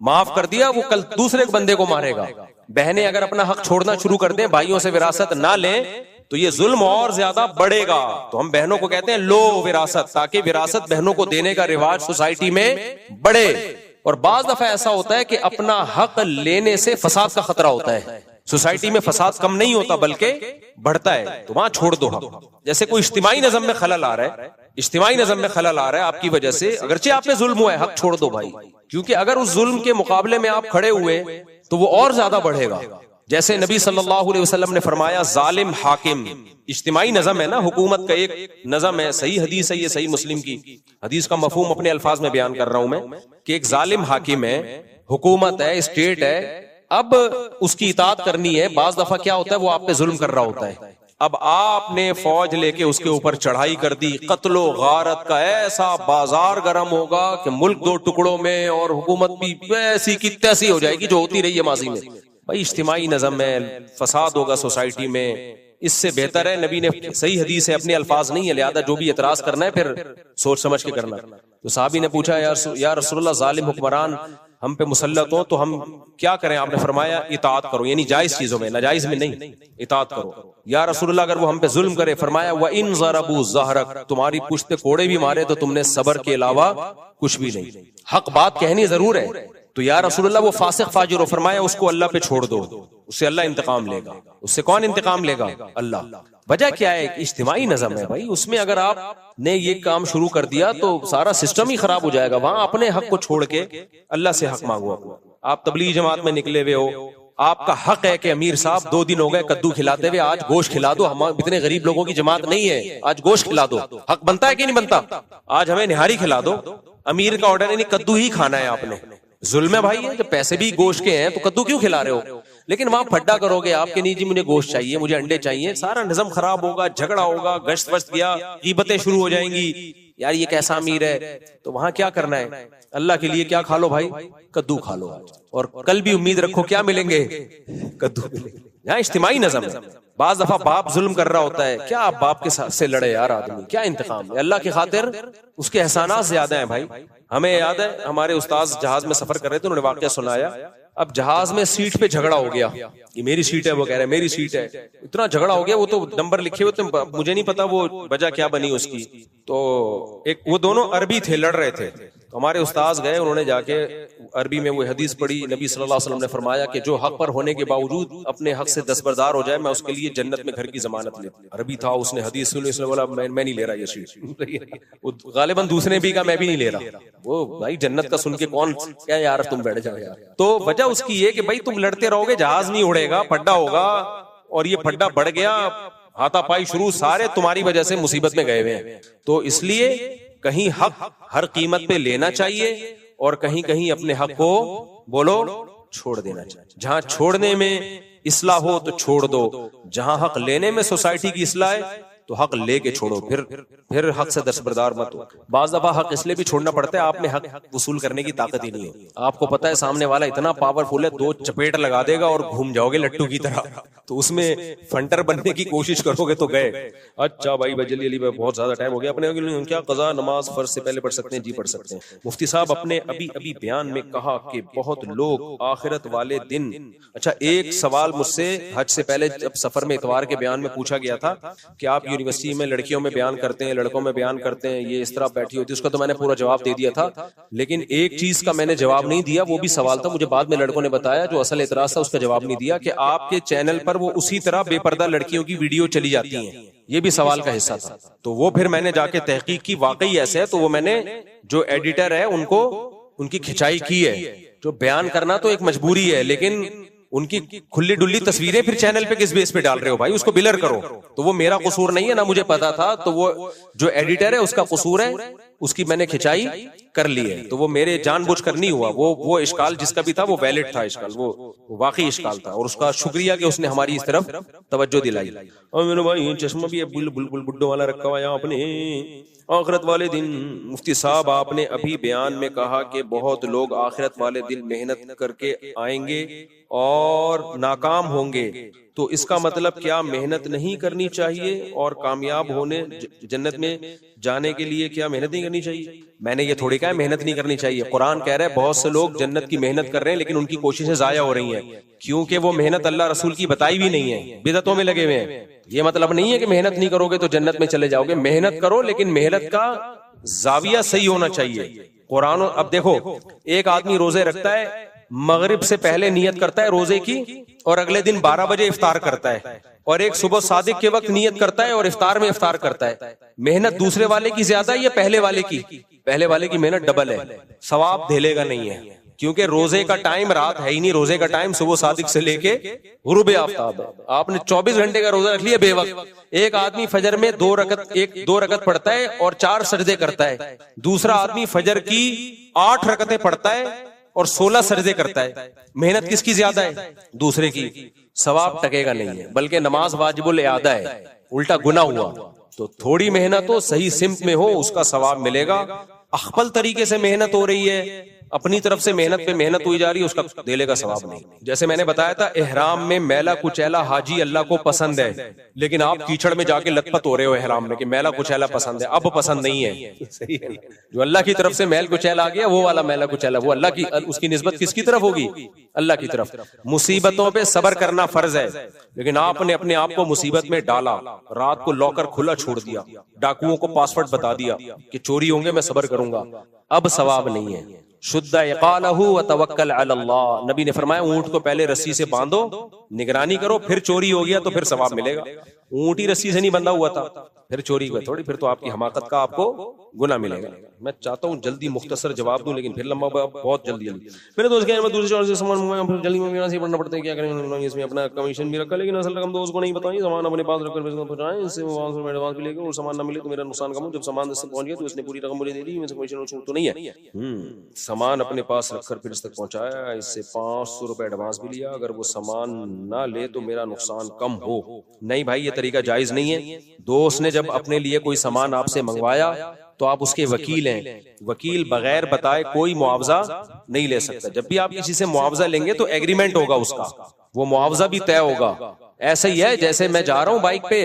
माफ कर दिया, वो कल दूसरे बंदे को मारेगा। बहनें अगर अपना हक छोड़ना शुरू कर दें, भाइयों से विरासत ना लें, तो ये जुल्म और ज्यादा बढ़ेगा। तो हम बहनों को कहते हैं लो विरासत, ताकि विरासत बहनों को देने का रिवाज सोसाइटी में बढ़े। और बाज दफा ऐसा होता है कि अपना हक लेने से फसाद का खतरा होता है। सोसाइटी में फसाद कम नहीं होता बल्कि बढ़ता है, तो वहां छोड़ दो हक। जैसे कोई इज्तिमाई नज़म में खलल आ रहा है, इज्तिमाई नज़म में खलल आ रहा है आपकी वजह से, अगरचे आप पे जुल्म हुआ है, हक छोड़ दो भाई। क्योंकि अगर उस जुल्म के मुकाबले में आप खड़े हुए तो वो और ज्यादा बढ़ेगा। जैसे नबी सल्लल्लाहु अलैहि वसल्लम ने फरमाया, जालिम हाकिम, इज्तिमाई नज़म है ना, हुकूमत का एक नज़म है, सही हदीस है ये, सही मुस्लिम की हदीस का मफहूम अपने अल्फाज में बयान कर रहा हूं मैं, कि एक जालिम हाकिम है, हुकूमत है, स्टेट है, अब उसकी इताअत करनी है। बाज दफा क्या होता है, वो आप पे जुल्म कर रहा होता है। अब आपने फौज लेके उसके ऊपर चढ़ाई कर दी, कत्लो गारत का ऐसा बाजार गर्म होगा कि मुल्क दो टुकड़ों में, और हुकूमत भी वैसी की तैसी हो जाएगी जो होती रही है माजी में। भाई इज्तिमाई नज़म में फसाद होगा सोसाइटी में, इससे बेहतर है, नबी ने सही हदीस है, अपने अल्फाज नहीं है, लिहाजा जो भी एतराज करना है फिर सोच समझ के करना। तो साहबी ने पूछा, या रसूलल्लाह जालिम हुक्मरान हम पे मुसल्लत हो तो हम क्या करें? आपने फरमाया इताअत करो, यानी जायज चीजों में, नाजायज में नहीं, इताअत करो। या रसूलल्लाह अगर वो हम पे जुल्म करे, फरमाया व इन ज़रबू ज़हरक, तुम्हारी पुश्त पे कोड़े भी मारे तो तुमने सबर के अलावा कुछ भी नहीं। हक बात कहनी जरूर है, तो या रसूलल्लाह वो फासिक फाजिर हो, फरमाया उसको अल्लाह पे छोड़ दो, उससे अल्लाह इंतकाम लेगा। उससे कौन इंतकाम लेगा? अल्लाह। वजह क्या है? इज्तिमाई नज़म है भाई, उसमें अगर आपने ये काम शुरू कर दिया तो सारा सिस्टम ही खराब हो जाएगा। वहां अपने हक को छोड़ के अल्लाह से हक मांगो। आप तबलीग जमात में निकले हुए हो, आपका हक है कि अमीर साहब 2 दिन हो गए कद्दू खिलाते हुए, आज गोश्त खिला दो, हम इतने गरीब लोगों की जमात नहीं है, आज गोश्त खिला दो। हक बनता है कि नहीं बनता? आज हमें निहारी खिला दो, अमीर का ऑर्डर नहीं, कद्दू ही खाना है आपने। जुल्म है भाई है, जब पैसे भी गोश्त के हैं तो कद्दू क्यों खिला रहे हो? लेकिन वहां फड्डा करोगे, आपके नहीं जी मुझे गोश्त चाहिए, मुझे अंडे चाहिए, सारा निज़म खराब होगा, झगड़ा होगा, गश्त वश्त गया, कीमतें शुरू हो जाएंगी, यार ये कैसा अमीर है। तो वहां क्या करना है? अल्लाह के लिए क्या खा लो भाई? कद्दू खा लो आज, और कल भी उम्मीद रखो क्या मिलेंगे? कद्दू मिलेंगे। यहाँ इज्तिमाई नज़म है। बाज दफा बाप जुल्म कर रहा होता है, क्या आप बाप के साथ से लड़े यार आदमी, क्या इंतकाम है? अल्लाह की खातिर उसके एहसानात ज्यादा हैं भाई। हमें याद है हमारे उस्ताद जहाज में सफर कर रहे थे, उन्होंने वाकया सुनाया। अब जहाज में सीट पे झगड़ा हो गया, ये मेरी सीट है, वो कह रहे मेरी सीट है, इतना झगड़ा हो गया, वो तो नंबर लिखे हुए थे, मुझे नहीं पता वो वजह क्या बनी उसकी। तो एक वो दोनों अरबी थे, लड़ रहे थे, तो हमारे उस्ताद गए, उन्होंने जाके अरबी में वो हदीस पढ़ी, नबी सल्लल्लाहु अलैहि वसल्लम ने फरमाया कि जो हक पर होने के बावजूद अपने हक से दस्तबरदार हो जाए, मैं उसके लिए जन्नत में घर की जमानत लेता हूं। अरबी था, उसने हदीस सुनी, उसने बोला मैं नहीं ले रहा ये सीट। गालिबन दूसरे भी कहा मैं भी नहीं ले रहा। वो भाई जन्नत का सुन के कौन क्या यार तुम बैठ जाओ यार। तो वजह उसकी ये कि भाई तुम लड़ते रहोगे, जहाज नहीं उड़ेगा, फड्डा होगा, और ये फड्डा बढ़ गया, हाथापाई शुरू, सारे तुम्हारी वजह से मुसीबत में गए हुए हैं। तो इसलिए कहीं हक हर कीमत पे लेना चाहिए, और कहीं कहीं अपने हक को बोलो छोड़ देना चाहिए। जहां छोड़ने में इस्लाह हो तो छोड़ दो, जहां हक लेने में सोसाइटी की इस्लाह है तो हक लेके छोड़ो, फिर हक से दस्तबरदार मत हो। बाज दफा हक इसलिए भी छोड़ना पड़ता है, आप में हक वसूल करने की ताकत ही नहीं है। आपको पता है सामने वाला इतना पावरफुल है, 2 चपेट लगा देगा और घूम जाओगे लट्टू की तरह, तो उसमें फंटर बनने की कोशिश करोगे तो गए। अच्छा भाई जल्दी जल्दी, बहुत ज्यादा टाइम हो गया अपने क्या कज़ा नमाज फर्ज से पहले पढ़ सकते हैं? जी पढ़ सकते हैं। मुफ्ती साहब अपने अभी बयान में कहा कि बहुत लोग आखिरत वाले दिन। अच्छा, एक सवाल मुझसे हज से पहले जब सफर में इतवार के बयान में पूछा गया था कि आप यूनिवर्सिटी में लड़कियों में बयान करते हैं, लड़कों में बयान करते हैं, ये इस तरह बैठी होती है, उसका तो मैंने पूरा जवाब दे दिया था, लेकिन एक चीज का मैंने जवाब नहीं दिया, वो भी सवाल था, मुझे बाद में लड़कों ने बताया, जो असल एतराज था उसका जवाब नहीं दिया, कि आपके चैनल पर वो उसी तरह बेपर्दा लड़कियों की वीडियो चली जाती हैं, ये भी सवाल का हिस्सा था। तो वो फिर मैंने जाके तहकीक की, वाकई ऐसे है, तो वो मैंने जो एडिटर है उनको उनकी खिंचाई की है। जो बयान करना तो एक मजबूरी है, लेकिन उनकी खुली डुल्ली तस्वीरें फिर चैनल पे किस बेस पे डाल रहे हो भाई, उसको बिलर करो। तो वो मेरा कसूर नहीं है, ना मुझे पता था, तो वो जो एडिटर है उसका कसूर है, उसकी मैंने खिंचाई कर ली है। तो वो मेरे जानबूझकर नहीं हुआ, वो इश्काल जिसका भी था वो वैलिड था इश्काल, वो वाकई इश्काल था, और उसका शुक्रिया कि उसने हमारी इस तरफ तवज्जो दिलाई। और मेरे भाई चश्मा भी बुल बुड्ढों वाला रखा हुआ है आपने, आखिरत वाले दिन। मुफ्ती साहब आपने अभी बयान में कहा कि बहुत लोग आखिरत वाले दिन मेहनत करके आएंगे और नाकाम होंगे, तो इसका मतलब क्या मेहनत नहीं करनी चाहिए, और कामयाब होने जन्नत में जाने के लिए क्या मेहनत नहीं करनी चाहिए? मैंने ये थोड़ी कहा मेहनत नहीं करनी चाहिए, कुरान कह रहा है बहुत से लोग जन्नत की मेहनत कर रहे हैं लेकिन उनकी कोशिशें जाया हो रही हैं, क्योंकि वो मेहनत अल्लाह रसूल की बताई भी नहीं है, बिदअतों में लगे हुए हैं। ये मतलब नहीं है कि मेहनत नहीं करोगे तो जन्नत में चले जाओगे, मेहनत करो, लेकिन मेहनत का जाविया सही होना चाहिए। कुरान, अब देखो, एक आदमी रोजे रखता है, मगरिब से पहले नियत करता है रोजे की, और अगले दिन 12 बजे इफ्तार करता है, और एक सुबह सादिक के वक्त नियत करता है और इफ्तार में इफ्तार करता है। मेहनत दूसरे वाले की ज्यादा है या पहले वाले की? पहले वाले की मेहनत डबल है, सवाब ढेलेगा नहीं है, क्योंकि रोजे का टाइम रात है ही नहीं, रोजे का टाइम सुबह सादिक से लेके गुरूब आफ्ताब है। आपने 24 घंटे का रोजा रख लिया बेवक्त। एक आदमी फजर में 2 रकत पढ़ता है और 4 सजदे करता है, दूसरा आदमी फजर की 8 रकतें पढ़ता है और 16 सजदे करता है। मेहनत किसकी ज्यादा है? दूसरे की। सवाब टकेगा नहीं है, बल्कि नमाज वाजिबुल इआदा है, उल्टा गुनाह हुआ। तो थोड़ी मेहनत हो, सही सिमत में हो, उसका सवाब मिलेगा। अखबल तरीके से मेहनत हो रही है, अपनी तरफ से मेहनत पे मेहनत हुई जा रही है, उसका देने का सवाब नहीं। जैसे मैंने बताया था, एहराम में मैला कुचैला हाजी अल्लाह को पसंद है, लेकिन आप कीचड़ में जाके लथपथ हो रहे हो एहराम में कि मैला कुचैला पसंद है, अब पसंद नहीं है। सही है, जो अल्लाह की तरफ से मैल कुचैला आ गया, वो वाला मैला कुचैला, वो अल्लाह की, उसकी निस्बत किसकी तरफ होगी? अल्लाह की तरफ। मुसीबतों पे सब्र करना फर्ज है, लेकिन आपने अपने आप को मुसीबत में डाला, रात को लॉकर खुला छोड़ दिया, डाकुओं को पासवर्ड बता दिया कि चोरी होंगे मैं सब्र करूंगा, अब सवाब नहीं है। शुद्ध इक़ालहु व तवक्कल अलल्लाह, नबी ने फरमाया ऊंट को पहले रस्सी से बांधो, निगरानी करो, फिर चोरी हो गया तो फिर सवाब मिलेगा। ऊंट ही रस्सी से नहीं बंधा हुआ था, फिर चोरी हुआ थोड़ी, फिर तो आपकी हमाकत का आपको गुना मिलेगा। मैं चाहता हूँ जल्दी मुख्तसर जवाब दूं, लेकिन फिर लंबा बहुत जल्दी मेरे दोस्त क्या, मैं दूसरे शहर से सामान मंगाया, फिर जल्दी में से पढ़ना पड़ता है, क्या करें, इसमें अपना कमीशन भी रखा, लेकिन असल रकम दोस्त को नहीं बताइए, सामान अपने पास रखकर पहुंचाएं, इससे वहां से एडवांस भी लेकर, और सामान ना मिले तो मेरा नुकसान कम हो। जब सामान इससे पहुंच गया तो इसने पूरी रकम मुझे दे दी, मुझे कमीशन छूट तो नहीं है। सामान अपने पास रखकर फिर इस तक पहुंचाया, इससे 500 रुपए एडवांस भी लिया, अगर वो सामान ना ले तो मेरा नुकसान कम हो। नहीं भाई, ये तरीका जायज नहीं है। दोस्त ने जब अपने लिए कोई सामान आपसे मंगवाया तो आप उसके वकील हैं, वकील बगैर बताए कोई मुआवजा नहीं ले सकता। जब भी आप किसी से मुआवजा लेंगे तो एग्रीमेंट होगा उसका, वो मुआवजा भी तय होगा। ऐसा ही है, जैसे मैं जा रहा हूं बाइक पे,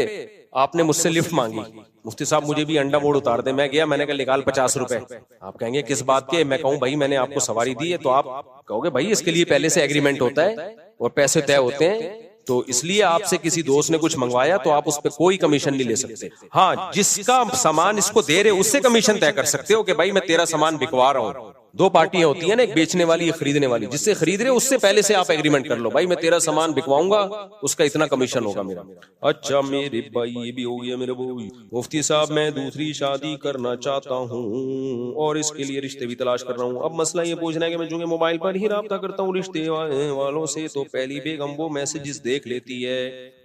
आपने मुझसे लिफ्ट मांगी, मुफ्ती साहब मुझे भी अंडा मोड़ उतार दे, मैं गया, मैंने कहा निकाल 50 रुपए, आप कहेंगे किस बात के? मैं कहूं भाई मैंने आपको सवारी दी है, तो आप कहोगे भाई इसके लिए पहले से एग्रीमेंट होता है और पैसे तय होते हैं, तो इसलिए आपसे किसी दोस्त ने कुछ मंगवाया तो आप उस पर कोई कमीशन नहीं ले सकते। हाँ, जिसका सामान इसको दे रहे उससे कमीशन तय कर सकते हो कि भाई मैं तेरा सामान बिकवा रहा हूँ। 2 पार्टियां होती है ना, एक बेचने वाली, एक खरीदने वाली। जिससे खरीद रहे उससे पहले से आप एग्रीमेंट कर लो, भाई मैं तेरा सामान बिकवाऊंगा, उसका इतना कमीशन होगा मेरा। अच्छा मेरे भाई, ये भी हो गया मेरे भाई। मुफ्ती साहब मैं दूसरी शादी करना चाहता हूँ और इसके लिए रिश्ते भी तलाश कर रहा हूँ। अब मसला ये पूछना है कि मैं चूंकि मोबाइल पर ही राब्ता करता हूँ रिश्ते वालों से, तो पहली बेगम वो मैसेजेस देख लेती है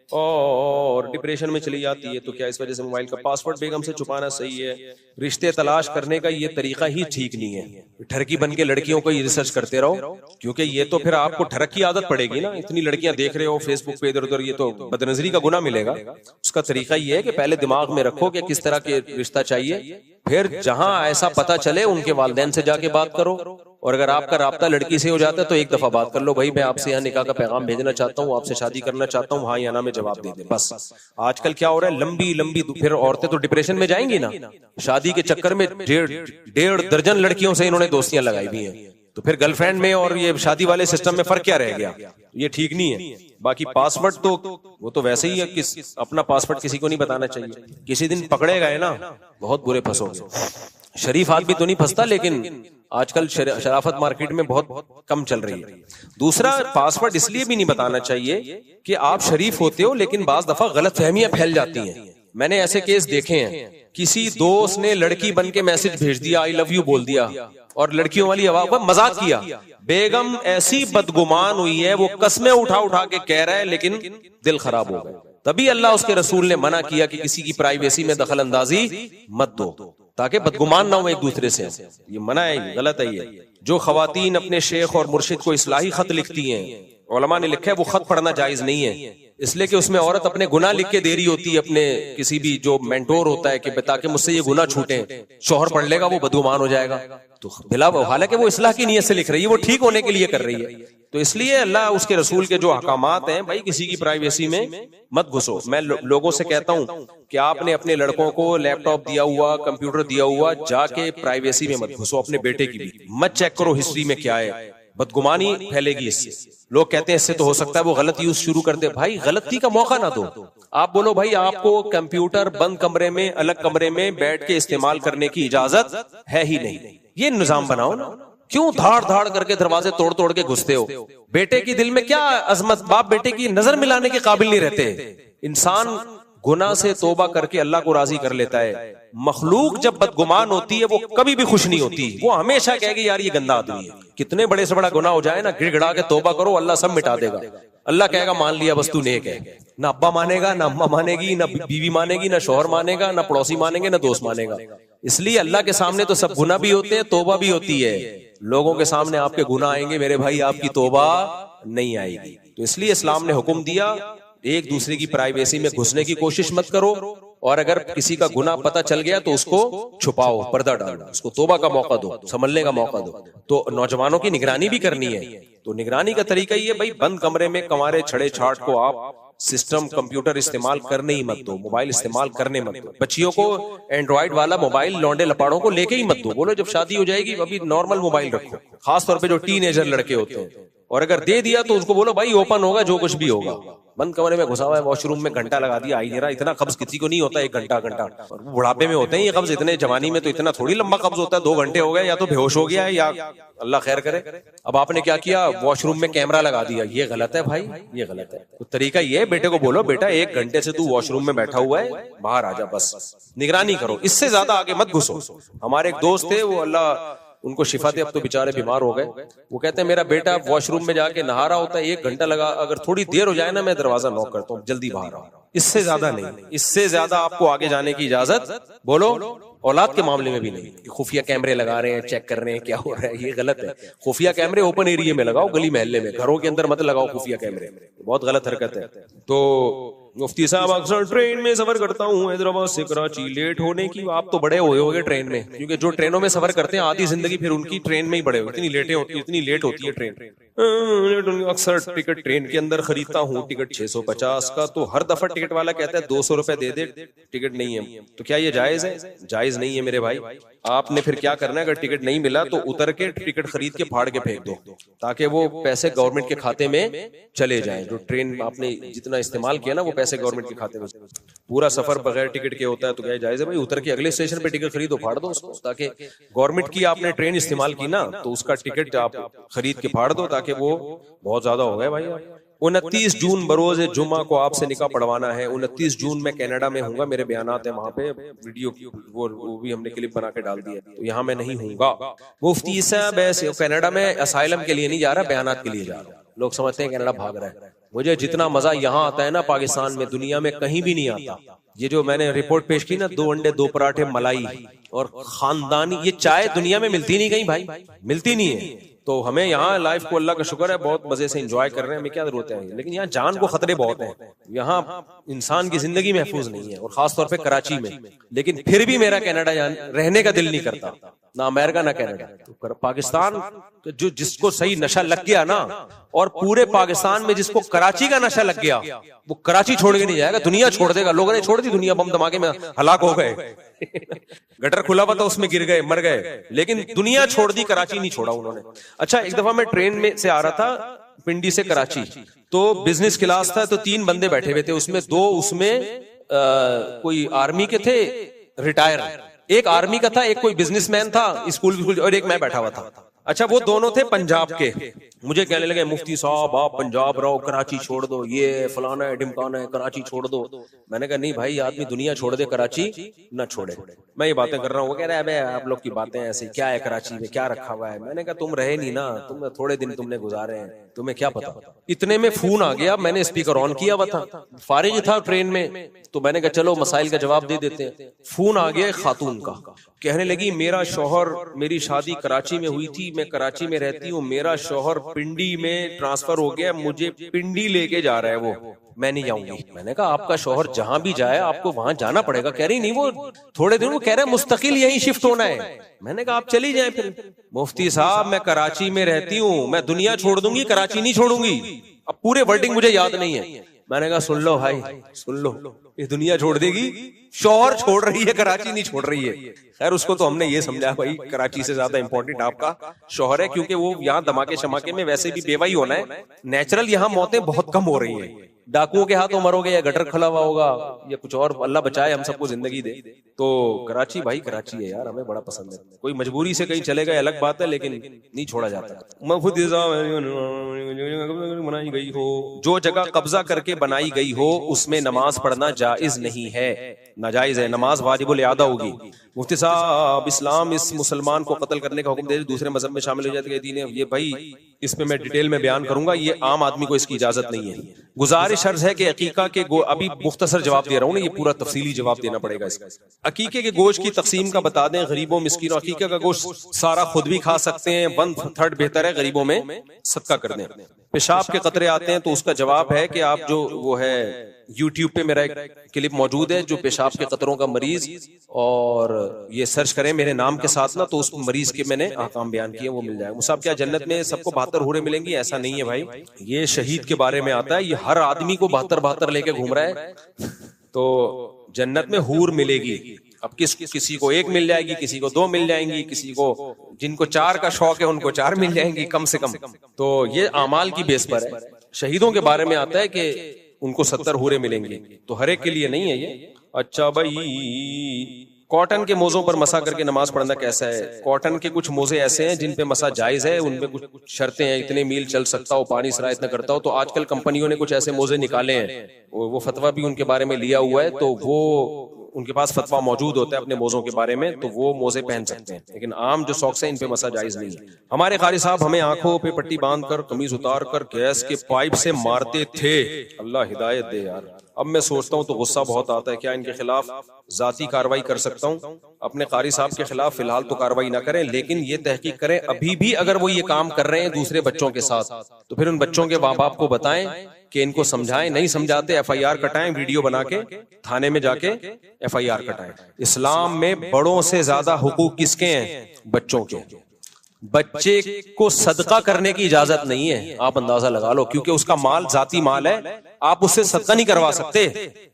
और डिप्रेशन में चली जाती है। तो क्या इस वजह से मोबाइल का पासवर्ड बेगम से छुपाना सही है? रिश्ते तलाश करने का ये तरीका ही ठीक नहीं है। ठरकी बन के लड़कियों को ही रिसर्च करते रहो, क्योंकि ये तो फिर आपको ठरक की आदत पड़ेगी ना। इतनी लड़कियां देख रहे हो फेसबुक पे इधर उधर, ये तो बदनजरी का गुनाह मिलेगा। उसका तरीका ये है कि पहले दिमाग में रखो कि किस तरह के रिश्ता चाहिए, फिर जहां ऐसा पता चले उनके वालिदैन से जाके बात करो। और अगर आपका राब्ता लड़की से हो जाता है तो एक दफा बात कर लो, भाई मैं आपसे यहाँ निकाह का पैगाम भेजना चाहता हूँ, आपसे शादी करना चाहता हूँ, हाँ या ना में जवाब दे दे बस। आजकल क्या हो रहा है, लंबी लंबी फिर औरतें तो डिप्रेशन में जाएंगी ना। शादी के चक्कर में डेढ़ दर्जन लड़कियों से इन्होंने दोस्तियां लगाई हुई हैं। तो फिर गर्लफ्रेंड में और ये शादी वाले सिस्टम में फर्क क्या रह गया? ये ठीक नहीं है। बाकी पासवर्ड तो वो तो वैसे ही है, अपना पासवर्ड किसी को नहीं बताना चाहिए। किसी दिन पकड़े गए ना, बहुत बुरे फंसोगे। शरीफ आदमी तो नहीं फंसता, लेकिन आजकल शराफत मार्केट में बहुत कम चल रही है। दूसरा, पासवर्ड इसलिए भी नहीं बताना चाहिए कि आप शरीफ होते हो, लेकिन बाज दफा गलत फहमियां फैल जाती हैं। मैंने ऐसे केस देखे हैं, किसी दोस्त ने लड़की बन के मैसेज भेज दिया, आई लव यू बोल दिया, और लड़कियों वाली आवाज पर मजाक किया। बेगम ऐसी बदगुमान हुई है, वो कस्में उठा उठा के कह रहा है, लेकिन दिल खराब हो गया। तभी अल्लाह उसके रसूल ने मना किया कि किसी की प्राइवेसी में दखल अंदाजी मत दो, ताकि बदगुमान ना हो एक दूसरे से। ये मना है, गलत है ये। जो खवातीन अपने शेख और मुर्शिद को इस्लाही खत लिखती हैं, उलमा ने लिखा है वो खत पढ़ना जायज नहीं है, इसलिए कि उसमें औरत अपने गुनाह लिख के दे रही होती है अपने किसी भी जो मेंटोर होता है कि ताकि मुझसे ये गुनाह छूटे। शौहर पढ़ लेगा वो बदगुमान हो जाएगा। तो बिला, हालांकि वो इस्लाह की नीयत से लिख रही है, वो ठीक होने के लिए कर रही है। तो इसलिए अल्लाह उसके रसूल के जो अहकामात हैं, भाई किसी की प्राइवेसी में मत घुसो। मैं लोगों से कहता हूं कि आपने अपने लड़कों को लैपटॉप दिया हुआ, कंप्यूटर दिया हुआ, जाके प्राइवेसी में मत घुसो। अपने बेटे की भी मत चेक करो हिस्ट्री में क्या है, बदगुमानी फैलेगी इससे। लोग कहते हैं इससे तो हो सकता है वो गलत यूज शुरू कर दे। भाई गलती का मौका ना दो। आप बोलो भाई आपको कंप्यूटर बंद कमरे में, अलग कमरे में बैठ के इस्तेमाल करने की इजाजत है ही नहीं, ये निजाम बनाओ ना। क्यों धाड़ धाड़ करके दरवाजे तोड़ तोड़ के घुसते हो? बेटे की दिल में क्या अजमत, बाप बेटे की नजर मिलाने के काबिल नहीं रहते। इंसान गुनाह से तौबा करके अल्लाह को राजी कर लेता है। मखलूक जब बदगुमान होती है वो कभी भी खुश नहीं होती, वो हमेशा कहेगी यार ये गंदा आदमी है। कितने बड़े से बड़ा गुनाह हो जाए ना, गिड़गिड़ा के तौबा करो, अल्लाह सब मिटा देगा। अल्लाह कहेगा मान लिया बस तू नेक है। ना अब्बा मानेगा, ना अम्मा मानेगी, ना बीवी मानेगी, ना शौहर मानेगा, ना पड़ोसी मानेंगे, ना दोस्त मानेगा। इसलिए अल्लाह के सामने तो सब गुनाह भी होते हैं, तौबा भी होती है। लोगों के सामने आपके गुनाह आएंगे मेरे भाई, आपकी तौबा नहीं आएगी। तो इसलिए इस्लाम ने हुक्म दिया एक दूसरे की प्राइवेसी में घुसने की कोशिश मत करो, और अगर किसी का गुनाह पता चल गया तो उसको छुपाओ, पर्दा डालो, उसको तौबा का मौका दो, संभलने का मौका दो। तो नौजवानों की निगरानी भी करनी है। तो निगरानी का तरीका ये, भाई बंद कमरे में कंवारे छड़े छाट को आप सिस्टम कंप्यूटर इस्तेमाल करने ही मत दो, मोबाइल इस्तेमाल करने मत दो। बच्चियों को एंड्रॉइड वाला मोबाइल लौंडे लपाड़ों को लेके ही मत दो। बोलो जब शादी हो जाएगी अभी नॉर्मल मोबाइल रखो, खासतौर पे जो टीनेजर लड़के होते हैं। और अगर दे दिया तो उसको बोलो भाई ओपन होगा जो कुछ भी होगा। बंद कमरे में घुसा हुआ है, वॉशरूम में घंटा लगा दिया, आई नहीं रहा। इतना कब्ज किसी को नहीं होता, 1 घंटा और वो बुढ़ापे में होते हैं ये कब्ज। इतने जवानी में तो इतना थोड़ी लंबा कब्ज होता है, 2 घंटे हो गए, या तो बेहोश हो गया है या अल्लाह खैर करे। अब आपने क्या किया, वॉशरूम में कैमरा लगा दिया, ये गलत है भाई, ये गलत है। तो तरीका ये है, बेटे को बोलो बेटा 1 घंटे से तू वॉशरूम में बैठा हुआ है, बाहर आ जा, बस निगरानी करो, इससे ज्यादा आगे मत घुसो। हमारे एक दोस्त थे, वो अल्लाह उनको शिफा दे, अब तो बेचारे बीमार हो गए। वो कहते हैं मेरा बेटा वॉशरूम में जाके नहा रहा होता है, 1 घंटा लगा, अगर थोड़ी देर हो जाए ना मैं दरवाजा नॉक करता हूँ, जल्दी बाहर आओ। इससे ज्यादा नहीं, इससे ज्यादा आपको आगे जाने की इजाजत बोलो औलाद के मामले में भी नहीं। खुफिया कैमरे लगा रहे हैं, चेक कर रहे हैं क्या हो रहा है, ये गलत है। खुफिया कैमरे ओपन एरिया में लगाओ, गली मोहल्ले में, घरों के अंदर मत लगाओ खुफिया कैमरे, बहुत गलत हरकत है। तो मुफ्ती साहब अक्सर ट्रेन में सफर करता हूँ हैदराबाद से कराची, लेट होने की, आप तो बड़े हुए होंगे ट्रेन में, क्योंकि जो ट्रेनों में सफर करते हैं आधी जिंदगी फिर उनकी ट्रेन में ही बड़े हुए, इतनी लेट होती है ट्रेन। अक्सर टिकट ट्रेन के अंदर खरीदता हूँ, टिकट 650 का, तो हर दफा टिकट वाला कहता है 200 रुपए दे दे, टिकट नहीं है। तो क्या ये जायज है? जायज नहीं है मेरे भाई। आपने फिर क्या करना है, अगर टिकट नहीं मिला तो उतर के टिकट खरीद के फाड़ के फेंक दो, ताकि वो पैसे गवर्नमेंट के खाते में चले जाएं। जो ट्रेन आपने जितना इस्तेमाल किया ना वो पैसे गवर्नमेंट के खाते में। पूरा सफर बगैर टिकट के होता है, तो क्या जायज है भाई? उतर के अगले स्टेशन पे टिकट खरीदो, फाड़ दो उसको, ताकि गवर्नमेंट की आपने ट्रेन इस्तेमाल की ना तो उसका टिकट आप खरीद के फाड़ दो, ताकि वो बहुत ज्यादा हो गया भाई। 29 जून बरोज जुम्मा को आपसे निकाह पढ़वाना है। 29 जून में कनाडा में हूंगा, मेरे बयानात है वहां पे, वीडियो वो भी हमने क्लिप बना के डाल दिया, तो यहाँ मैं नहीं हूंगा। मुफ्ती साहब ऐसे कनाडा में असाइलम के लिए नहीं जा रहा, बयानात के लिए जा रहा। लोग समझते हैं कनाडा भाग रहा है, मुझे जितना मजा यहाँ आता है ना पाकिस्तान में, दुनिया में कहीं भी नहीं आता। ये जो मैंने रिपोर्ट पेश की ना, 2 अंडे 2 पराठे मलाई और खानदानी, ये चाय दुनिया में मिलती नहीं कहीं भाई, मिलती नहीं है। तो हमें यहाँ लाइफ को अल्लाह का शुक्र है बहुत मजे से एंजॉय कर रहे हैं, हमें क्या जरूरत है। लेकिन यहाँ जान को खतरे बहुत हैं, यहाँ इंसान की जिंदगी महफूज नहीं है, और खासतौर पे कराची में। लेकिन फिर भी मेरा कनाडा रहने का दिल नहीं करता, ना अमेरिका ना कनाडा। तो पाकिस्तान जो जिसको सही नशा लग गया ना, और पूरे पाकिस्तान में जिसको कराची का नशा लग गया, वो कराची छोड़ के नहीं जाएगा, दुनिया छोड़ देगा। लोगों ने छोड़ दी दुनिया, बम धमाके में हलाक हो गए गटर खुला हुआ था उसमें गिर गए, मर गए, लेकिन दुनिया छोड़ दी, कराची नहीं छोड़ा उन्होंने। अच्छा, एक दफा मैं ट्रेन में से आ रहा था पिंडी से कराची, तो बिजनेस क्लास था, तो 3 बंदे बैठे हुए थे उसमें। 2 उसमें कोई आर्मी के थे रिटायर, एक आर्मी का था, एक कोई बिजनेसमैन था स्कूल, और एक मैं बैठा हुआ था। अच्छा, वो दोनों थे पंजाब के। मुझे कहने लगे मुफ्ती साहब आप पंजाब रहो, कराची छोड़ दो, ये फलाना है ढिमकाना है, कराची छोड़ दो। मैंने कहा नहीं भाई, आदमी दुनिया छोड़ दे, कराची ना छोड़े। मैं ये बातें कर रहा हूँ, वो कह रहा है अबे आप लोग की बातें ऐसी, क्या है कराची में, क्या रखा हुआ है। मैंने कहा तुम रहे नहीं ना, तुम थोड़े दिन तुमने गुजारे हैं, तुम्हें क्या पता। इतने में फोन आ गया, मैंने स्पीकर ऑन किया हुआ था, फारिग था ट्रेन में, तो मैंने कहा चलो मसाइल का जवाब दे देते हैं। फोन आ गया खातून का, कहने लगी मेरा शौहर, मेरी शादी कराची में हुई थी, मैं कराची में रहती हूँ, मेरा शौहर पिंडी में ट्रांसफर हो गया, मुझे पिंडी लेके जा रहा है वो, मैं नहीं जाऊंगी। मैंने कहा आपका शौहर जहां भी जाए आपको वहां जाना पड़ेगा। कह रही नहीं, वो थोड़े दिन, वो कह रहे हैं मुस्तकिल यहीं शिफ्ट होना है। मैंने कहा आप चली जाएं फिर। मुफ्ती साहब मैं कराची में रहती हूँ, मैं दुनिया छोड़ दूंगी, कराची नहीं छोड़ूंगी। अब पूरे वर्डिंग मुझे याद नहीं है। मैंने कहा सुन लो भाई, सुन लो, ये दुनिया छोड़ देगी, शौहर छोड़ रही है, कराची नहीं छोड़ रही है। खैर उसको तो हमने ये समझा भाई कराची से ज्यादा इंपॉर्टेंट आपका शौहर है, क्योंकि वो यहाँ धमाके शमाके में वैसे भी बेवा ही होना है। नेचुरल यहाँ मौतें बहुत कम हो रही हैं, डाकुओं के हाथों मरोगे या गटर खुला हुआ होगा या कुछ और, अल्लाह बचाए हम सबको जिंदगी दे। तो कराची भाई कराची है यार, हमें बड़ा पसंद है। कोई मजबूरी से कहीं चले गए अलग बात है, लेकिन नहीं छोड़ा जाता। बनाई गई हो, जो जगह कब्जा करके बनाई गई हो उसमें नमाज पढ़ना जायज नहीं है, नाजायज है, नमाज वाजिबुल इयादा होगी। मुफ्ती साहब इस्लाम इस मुसलमान को कत्ल करने का हुक्म दे, दूसरे मजहब में शामिल हो जाते हैं दीन है। ये भाई इसमें मैं डिटेल में बयान करूंगा, ये आम आदमी को इसकी इजाजत नहीं है। गुजारिश अर्ज है कि अकीका के अभी मुख्तसर जवाब दे रहा हूं ना, ये पूरा तफसीली जवाब देना पड़ेगा इसका। अकीके के गोश्त की तकसीम का बता दें, गरीबों मिस्कीनों, अकीके का गोश्त सारा खुद भी खा सकते हैं, 1/3 बेहतर है, गरीबों में सदका कर दें। पेशाब के कतरे आते हैं तो उसका जवाब है कि आप जो वो है यूट्यूब पे मेरा एक क्लिप मौजूद है जो पेशाब के कतरों का मरीज, और ये सर्च करें मेरे नाम के साथ ना, तो उस मरीज के मैंने अहकाम बयान किए, वो मिल जाएगा। मुसाब क्या जन्नत में सबको 72 हूरें मिलेंगी? ऐसा नहीं है भाई, ये शहीद के बारे में आता है, ये हर आदमी को 72 लेके घूम रहा है। तो जन्नत में हूर मिलेगी। अब किसी को 1 मिल जाएगी, किसी को 2 मिल जाएंगी, किसी को जिनको 4 का शौक है उनको 4 मिल जाएंगी कम से कम। तो ये आमाल की बेस पर है। शहीदों के बारे में आता है कि उनको 70 हूरें मिलेंगी, तो हर एक के लिए नहीं है ये। अच्छा भाई, कॉटन के मोजों पर मसा करके नमाज पढ़ना कैसा है? कॉटन के कुछ मोजे ऐसे हैं जिन पे मसा जायज है, उनमें कुछ शर्तें हैं, इतने मील चल सकता हो, पानी सरा इतना करता हो। तो आजकल कंपनियों ने कुछ ऐसे मोजे निकाले हैं, वो फतवा भी उनके बारे में लिया हुआ है, तो वो उनके पास फतवा मौजूद होता है अपने मोजों के बारे में, तो वो मोजे पहन सकते हैं। लेकिन आम जो सॉक्स हैं इन पे मसा जायज नहीं है। हमारे कारी साहब हमें आंखों पे पट्टी बांधकर कमीज उतार कर गैस के पाइप से मारते थे, अल्लाह हिदायत दे यार। अब मैं सोचता हूँ तो गुस्सा बहुत आता है, क्या इनके खिलाफ जाती कार्रवाई कर सकता हूँ? अपने कारी साहब के खिलाफ फिलहाल तो कार्रवाई ना करें, लेकिन ये तहकीक करें अभी भी अगर वो ये काम कर रहे हैं दूसरे बच्चों के साथ, तो फिर उन बच्चों के माँ बाप को बताएं कि इनको समझाएं, नहीं समझाते FIR कटाएं, वीडियो बना के थाने में जाके FIR कटाएं। इस्लाम में बड़ों से ज्यादा हुकूक किसके हैं? बच्चों के। बच्चे को सदका करने की इजाजत नहीं है, आप अंदाजा लगा लो, क्योंकि उसका माल जाती माल है, आप उससे सदका नहीं करवा सकते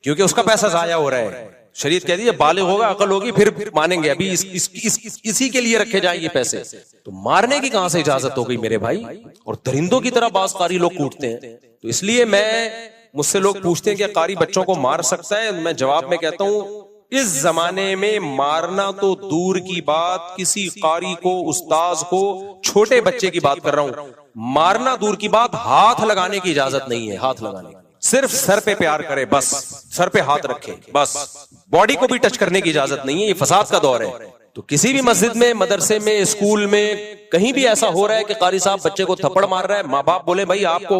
क्योंकि उसका पैसा जाया हो रहा है। शरीयत कहती है बालिग होगा, अकल होगी, फिर मानेंगे, अभी इसी के लिए रखे जाएंगे पैसे। तो मारने की कहां से इजाजत हो गई मेरे भाई? और दरिंदों की तरह बास कारी लोग कूटते हैं। तो इसलिए मुझसे लोग पूछते हैं कि कारी बच्चों को मार सकता है? मैं जवाब में कहता हूं इस जमाने में मारना तो दूर की बात, किसी कारी को, उस्ताज को, छोटे बच्चे की बात कर रहा हूं, मारना दूर की बात, हाथ लगाने की इजाजत नहीं है। हाथ लगाने सिर्फ सर पे प्यार करे बस, सर पे हाथ रखे बस, बॉडी को भी टच करने की इजाजत नहीं है। ये फसाद का दौर है। तो किसी भी मस्जिद में, मदरसे में, स्कूल में, कहीं भी ऐसा हो रहा है कि कारी साहब बच्चे को थप्पड़ मार रहा है, माँ बाप बोले भाई आपको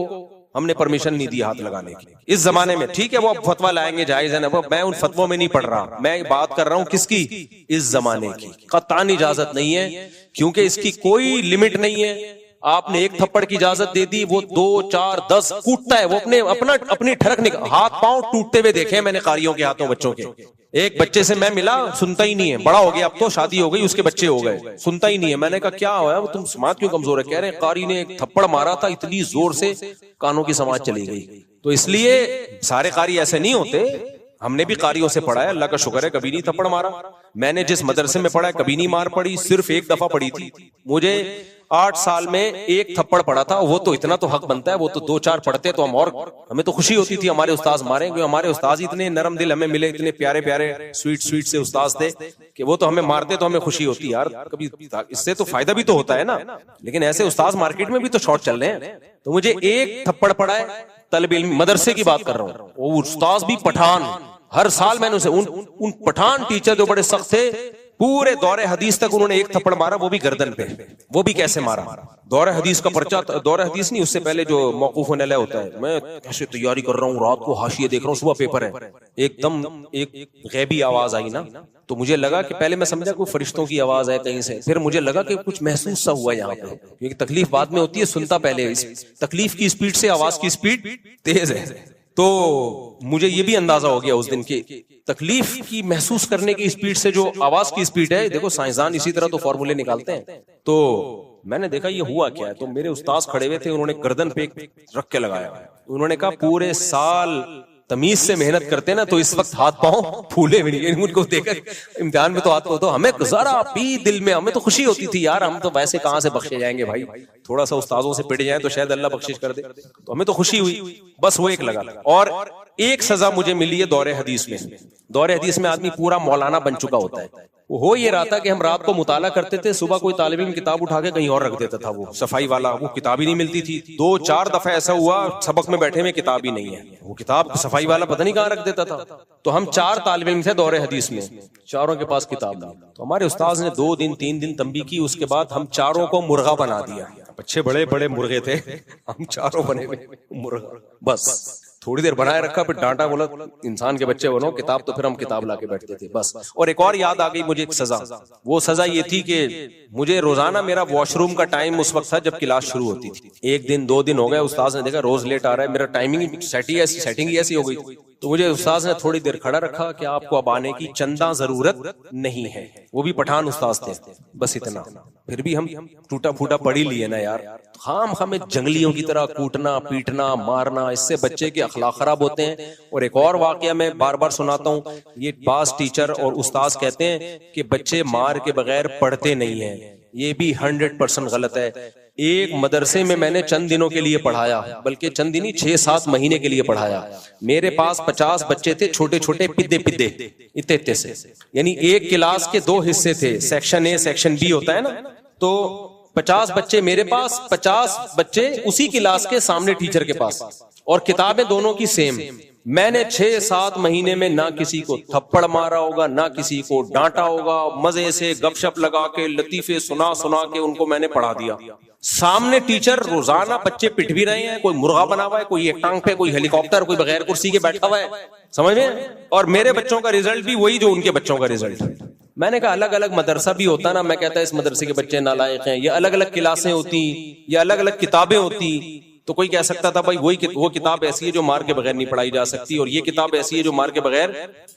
हमने परमिशन नहीं दी हाथ लगाने की। इस जमाने में ठीक है वो अब फतवा लाएंगे, जायज है ना, वो मैं उन फतवों में नहीं पढ़ रहा, मैं बात कर रहा हूं किसकी, इस जमाने की। कतान इजाजत नहीं है, क्योंकि इसकी कोई लिमिट नहीं है। आपने एक थप्पड़ की इजाजत दे दी, वो 2 4 10 कूटता है, वो अपनी ठरक निकाल, हाथ पांव टूटते हुए देखे मैंने कारियों के हाथों, बच्चों के। एक बच्चे से मैं मिला, सुनता ही नहीं है, बड़ा हो गया अब तो, शादी हो गई, उसके बच्चे हो गए, सुनता ही नहीं है। मैंने कहा क्या हुआ, तुम समाज क्यों कमजोर है? कह रहे कारी ने एक थप्पड़ मारा था, इतनी जोर से कानों की समाज चली गई। तो इसलिए सारे कारी ऐसे नहीं होते, हमने भी कारियों से पढ़ा है, अल्लाह का शुक्र है कभी नहीं थप्पड़ मारा। मैंने जिस मदरसे में पढ़ा है कभी नहीं मार पड़ी, सिर्फ एक दफा पड़ी थी। मुझे 8 साल में एक थप्पड़ पड़ा था, वो तो इतना तो हक बनता है, वो तो 2 4 पढ़ते तो हम, और हमें तो खुशी होती थी हमारे उस्ताद मारे, क्योंकि हमारे उस्ताद इतने नरम दिल हमें मिले, इतने प्यारे प्यारे स्वीट से उस्ताद थे कि वो तो हमें मारते तो हमें खुशी होती यार, कभी इससे तो फायदा भी तो होता है ना। लेकिन ऐसे उस्ताद मार्केट में भी तो शॉर्ट चल रहे हैं। तो मुझे एक थप्पड़ पड़ा है, तलब इल्म मदरसे की बात कर रहा हूँ, वो उस्ताद भी पठान, हर साल मैंने उसे उन पठान टीचर जो बड़े सख्त थे, पूरे दौरे हदीस तक उन्होंने एक थप्पड़ मारा, वो भी गर्दन पे। वो भी कैसे मारा, दौरे हदीस का पर्चा, दौरे हदीस नहीं, उससे पहले जो मौकूफ नला होता है, मैं कैसे तैयारी कर रहा हूँ, रात को हाशिए देख रहा हूँ, सुबह पेपर है, एकदम एक गैबी आवाज आई ना, तो मुझे लगा कि पहले मैं समझा कोई फरिश्तों की आवाज है कहीं से, फिर मुझे लगा कि कुछ महसूस सा हुआ यहाँ पे, क्योंकि तकलीफ बाद में होती है, सुनता पहले। इस तकलीफ की स्पीड से आवाज की स्पीड तेज है, तो मुझे ये भी अंदाजा हो गया उस दिन की तकलीफ की महसूस करने की स्पीड से जो आवाज की स्पीड है। देखो साइंसदान इसी तरह तो फॉर्मूले निकालते हैं। तो मैंने देखा ये हुआ क्या है, तो मेरे उस्ताद खड़े हुए थे, उन्होंने गर्दन पे रख के लगाया, उन्होंने कहा पूरे साल तमीज से मेहनत करते ना तो इस वक्त हाथ पांव फूले भी नहीं। उनको देखकर इम्तिहान में तो हाथ तो हमें जरा भी दिल में हमें तो खुशी होती थी यार, हम तो वैसे कहां से बख्शे जाएंगे भाई, थोड़ा सा उस्तादों से पिट जाए तो शायद अल्लाह बख्शिश कर दे, तो हमें तो खुशी हुई, बस वो एक लगा। और एक सजा मुझे मिली है दौरे हदीस में। दौरे हदीस में आदमी पूरा मौलाना बन चुका होता है। वो हो ये रहा था कि हम रात को मुताला करते थे, सुबह कोई तालिब इल्म किताब उठा के कहीं और रख देता था, वो सफाई वाला, वो किताब ही नहीं मिलती थी। 2 4 दफा ऐसा हुआ सबक में बैठे में किताब ही नहीं है, वो किताब सफाई वाला पता नहीं कहाँ रख देता था। तो हम 4 तालिब इल्म थे दौरे हदीस में, चारों के पास किताब नहीं। तो हमारे उस्ताद ने 2 दिन 3 दिन तंबी की, उसके बाद हम चारों को मुर्गा बना दिया। अच्छे बड़े बड़े मुर्गे थे, हम चारों बने मुर्गा, बस थोड़ी देर बनाए रखा, फिर डांटा, बोला इंसान के बच्चे बनो, किताब तो फिर हम किताब लाके बैठते थे बस। और एक और याद आ गई मुझे एक सजा, वो सजा ये थी कि मुझे रोजाना मेरा वॉशरूम का टाइम उस वक्त था जब क्लास शुरू होती थी। एक दिन 2 दिन हो गए, उस्ताद ने देखा रोज लेट आ रहा है, मेरा टाइमिंग सेटिंग ही ऐसी हो गई, तो मुझे उस्ताद ने थोड़ी देर खड़ा रखा कि आपको अब आने की चंदा जरूरत नहीं है। वो भी पठान उस्ताद थे, बस इतना। फिर भी हम टूटा फूटा पढ़ ही लिए ना यार, हमें जंगलियों की तरह कूटना पीटना मारना, इससे बच्चे के अखलाक खराब होते हैं। और एक और वाकया मैं बार बार सुनाता हूँ, ये पास टीचर और उस्ताद कहते हैं कि बच्चे मार के बगैर पढ़ते नहीं हैं, ये भी 100% गलत है। एक मदरसे में मैंने चंद दिनों के लिए पढ़ाया, बल्कि चंद दिन ही 6-7 महीने के लिए पढ़ाया। मेरे पास 50 बच्चे थे, छोटे छोटे पिद्दे इतने से, यानी एक क्लास के 2 हिस्से थे, सेक्शन ए सेक्शन बी होता है ना, तो 50 बच्चे मेरे पास, 50 बच्चे उसी क्लास के सामने टीचर के पास, और किताबें दोनों की सेम। मैंने 6-7 महीने में ना किसी को थप्पड़ मारा होगा, ना किसी को डांटा होगा, मजे से गपशप लगा के लतीफे सुना के उनको मैंने पढ़ा दिया। सामने टीचर, रोजाना बच्चे पिट भी रहे हैं, कोई मुर्गा बना हुआ है, कोई एक टांग पे, कोई हेलीकॉप्टर, कोई बगैर कुर्सी के बैठा हुआ है, समझ में। और मेरे बच्चों का रिजल्ट भी वही जो उनके बच्चों का रिजल्ट। मैंने कहा अलग अलग मदरसा भी होता ना, मैं कहता इस मदरसे के बच्चे नालायक हैं, या अलग अलग क्लासें होती, या अलग अलग किताबें होती, तो कोई कह सकता था भाई वो किताब ऐसी है जो मार के बगैर नहीं पढ़ाई जा सकती, और ये किताब ऐसी है जो मार के बगैर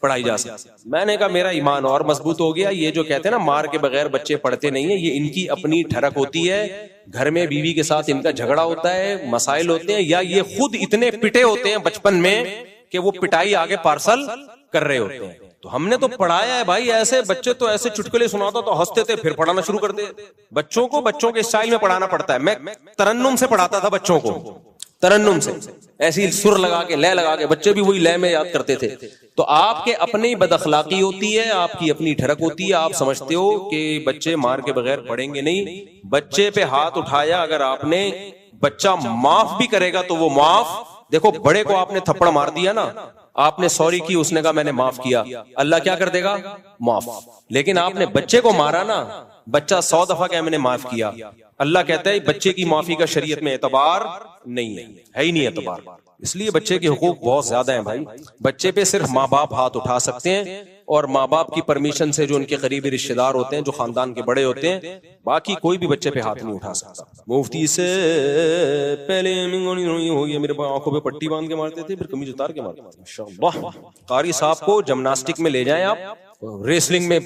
पढ़ाई जा सकती। मैंने कहा मेरा ईमान और मजबूत हो गया, ये जो कहते हैं ना मार के बगैर बच्चे पढ़ते नहीं है, ये इनकी अपनी ठरक होती है, घर में बीवी के साथ इनका झगड़ा होता है, मसाइल होते हैं, या ये खुद इतने पिटे होते हैं बचपन में कि वो पिटाई आगे पार्सल कर रहे होते हैं। तो हमने तो पढ़ाया है भाई, ऐसे बच्चे तो ऐसे चुटकुले सुनाता तो हंसते थे, फिर पढ़ाना शुरू कर दे। बच्चों को बच्चों के स्टाइल में पढ़ाना पड़ता है। मैं तरन्नुम से पढ़ाता था बच्चों को, तरन्नुम से, ऐसी सुर लगा के, लय लगा के, बच्चे भी वही लय में याद करते थे। तो आपके अपनी बदअखलाकी होती है, आपकी अपनी ठरक होती है, आप समझते हो कि बच्चे मार के बगैर पढ़ेंगे नहीं। बच्चे पे हाथ उठाया अगर आपने, बच्चा माफ भी करेगा तो वो माफ, देखो बड़े को आपने थप्पड़ मार दिया ना, आपने सॉरी की, उसने कहा मैंने माफ किया, अल्लाह क्या कर देगा? माफ। लेकिन आपने बच्चे को मारा ना, बच्चा 100 दफा क्या मैंने माफ किया, अल्लाह कहता है बच्चे की माफी का शरीयत में एतबार नहीं है ही नहीं एतबार। इसलिए बच्चे के हुकूक बहुत ज्यादा हैं भाई। बच्चे पे सिर्फ माँ बाप हाथ उठा सकते हैं, और माँ बाप की परमिशन से जो उनके करीबी रिश्तेदार होते हैं, जो खानदान के बड़े होते हैं, बाकी कोई भी बच्चे पे हाथ नहीं उठा सकता। मुफ्ती से पहले हो गया, मेरे आंखों पे पट्टी बांध के मारते थे, फिर कमीज उतार के मारते थे। माशाअल्लाह। कारी साहब को जिम्नास्टिक में ले जाएं आप, रेसलिंग में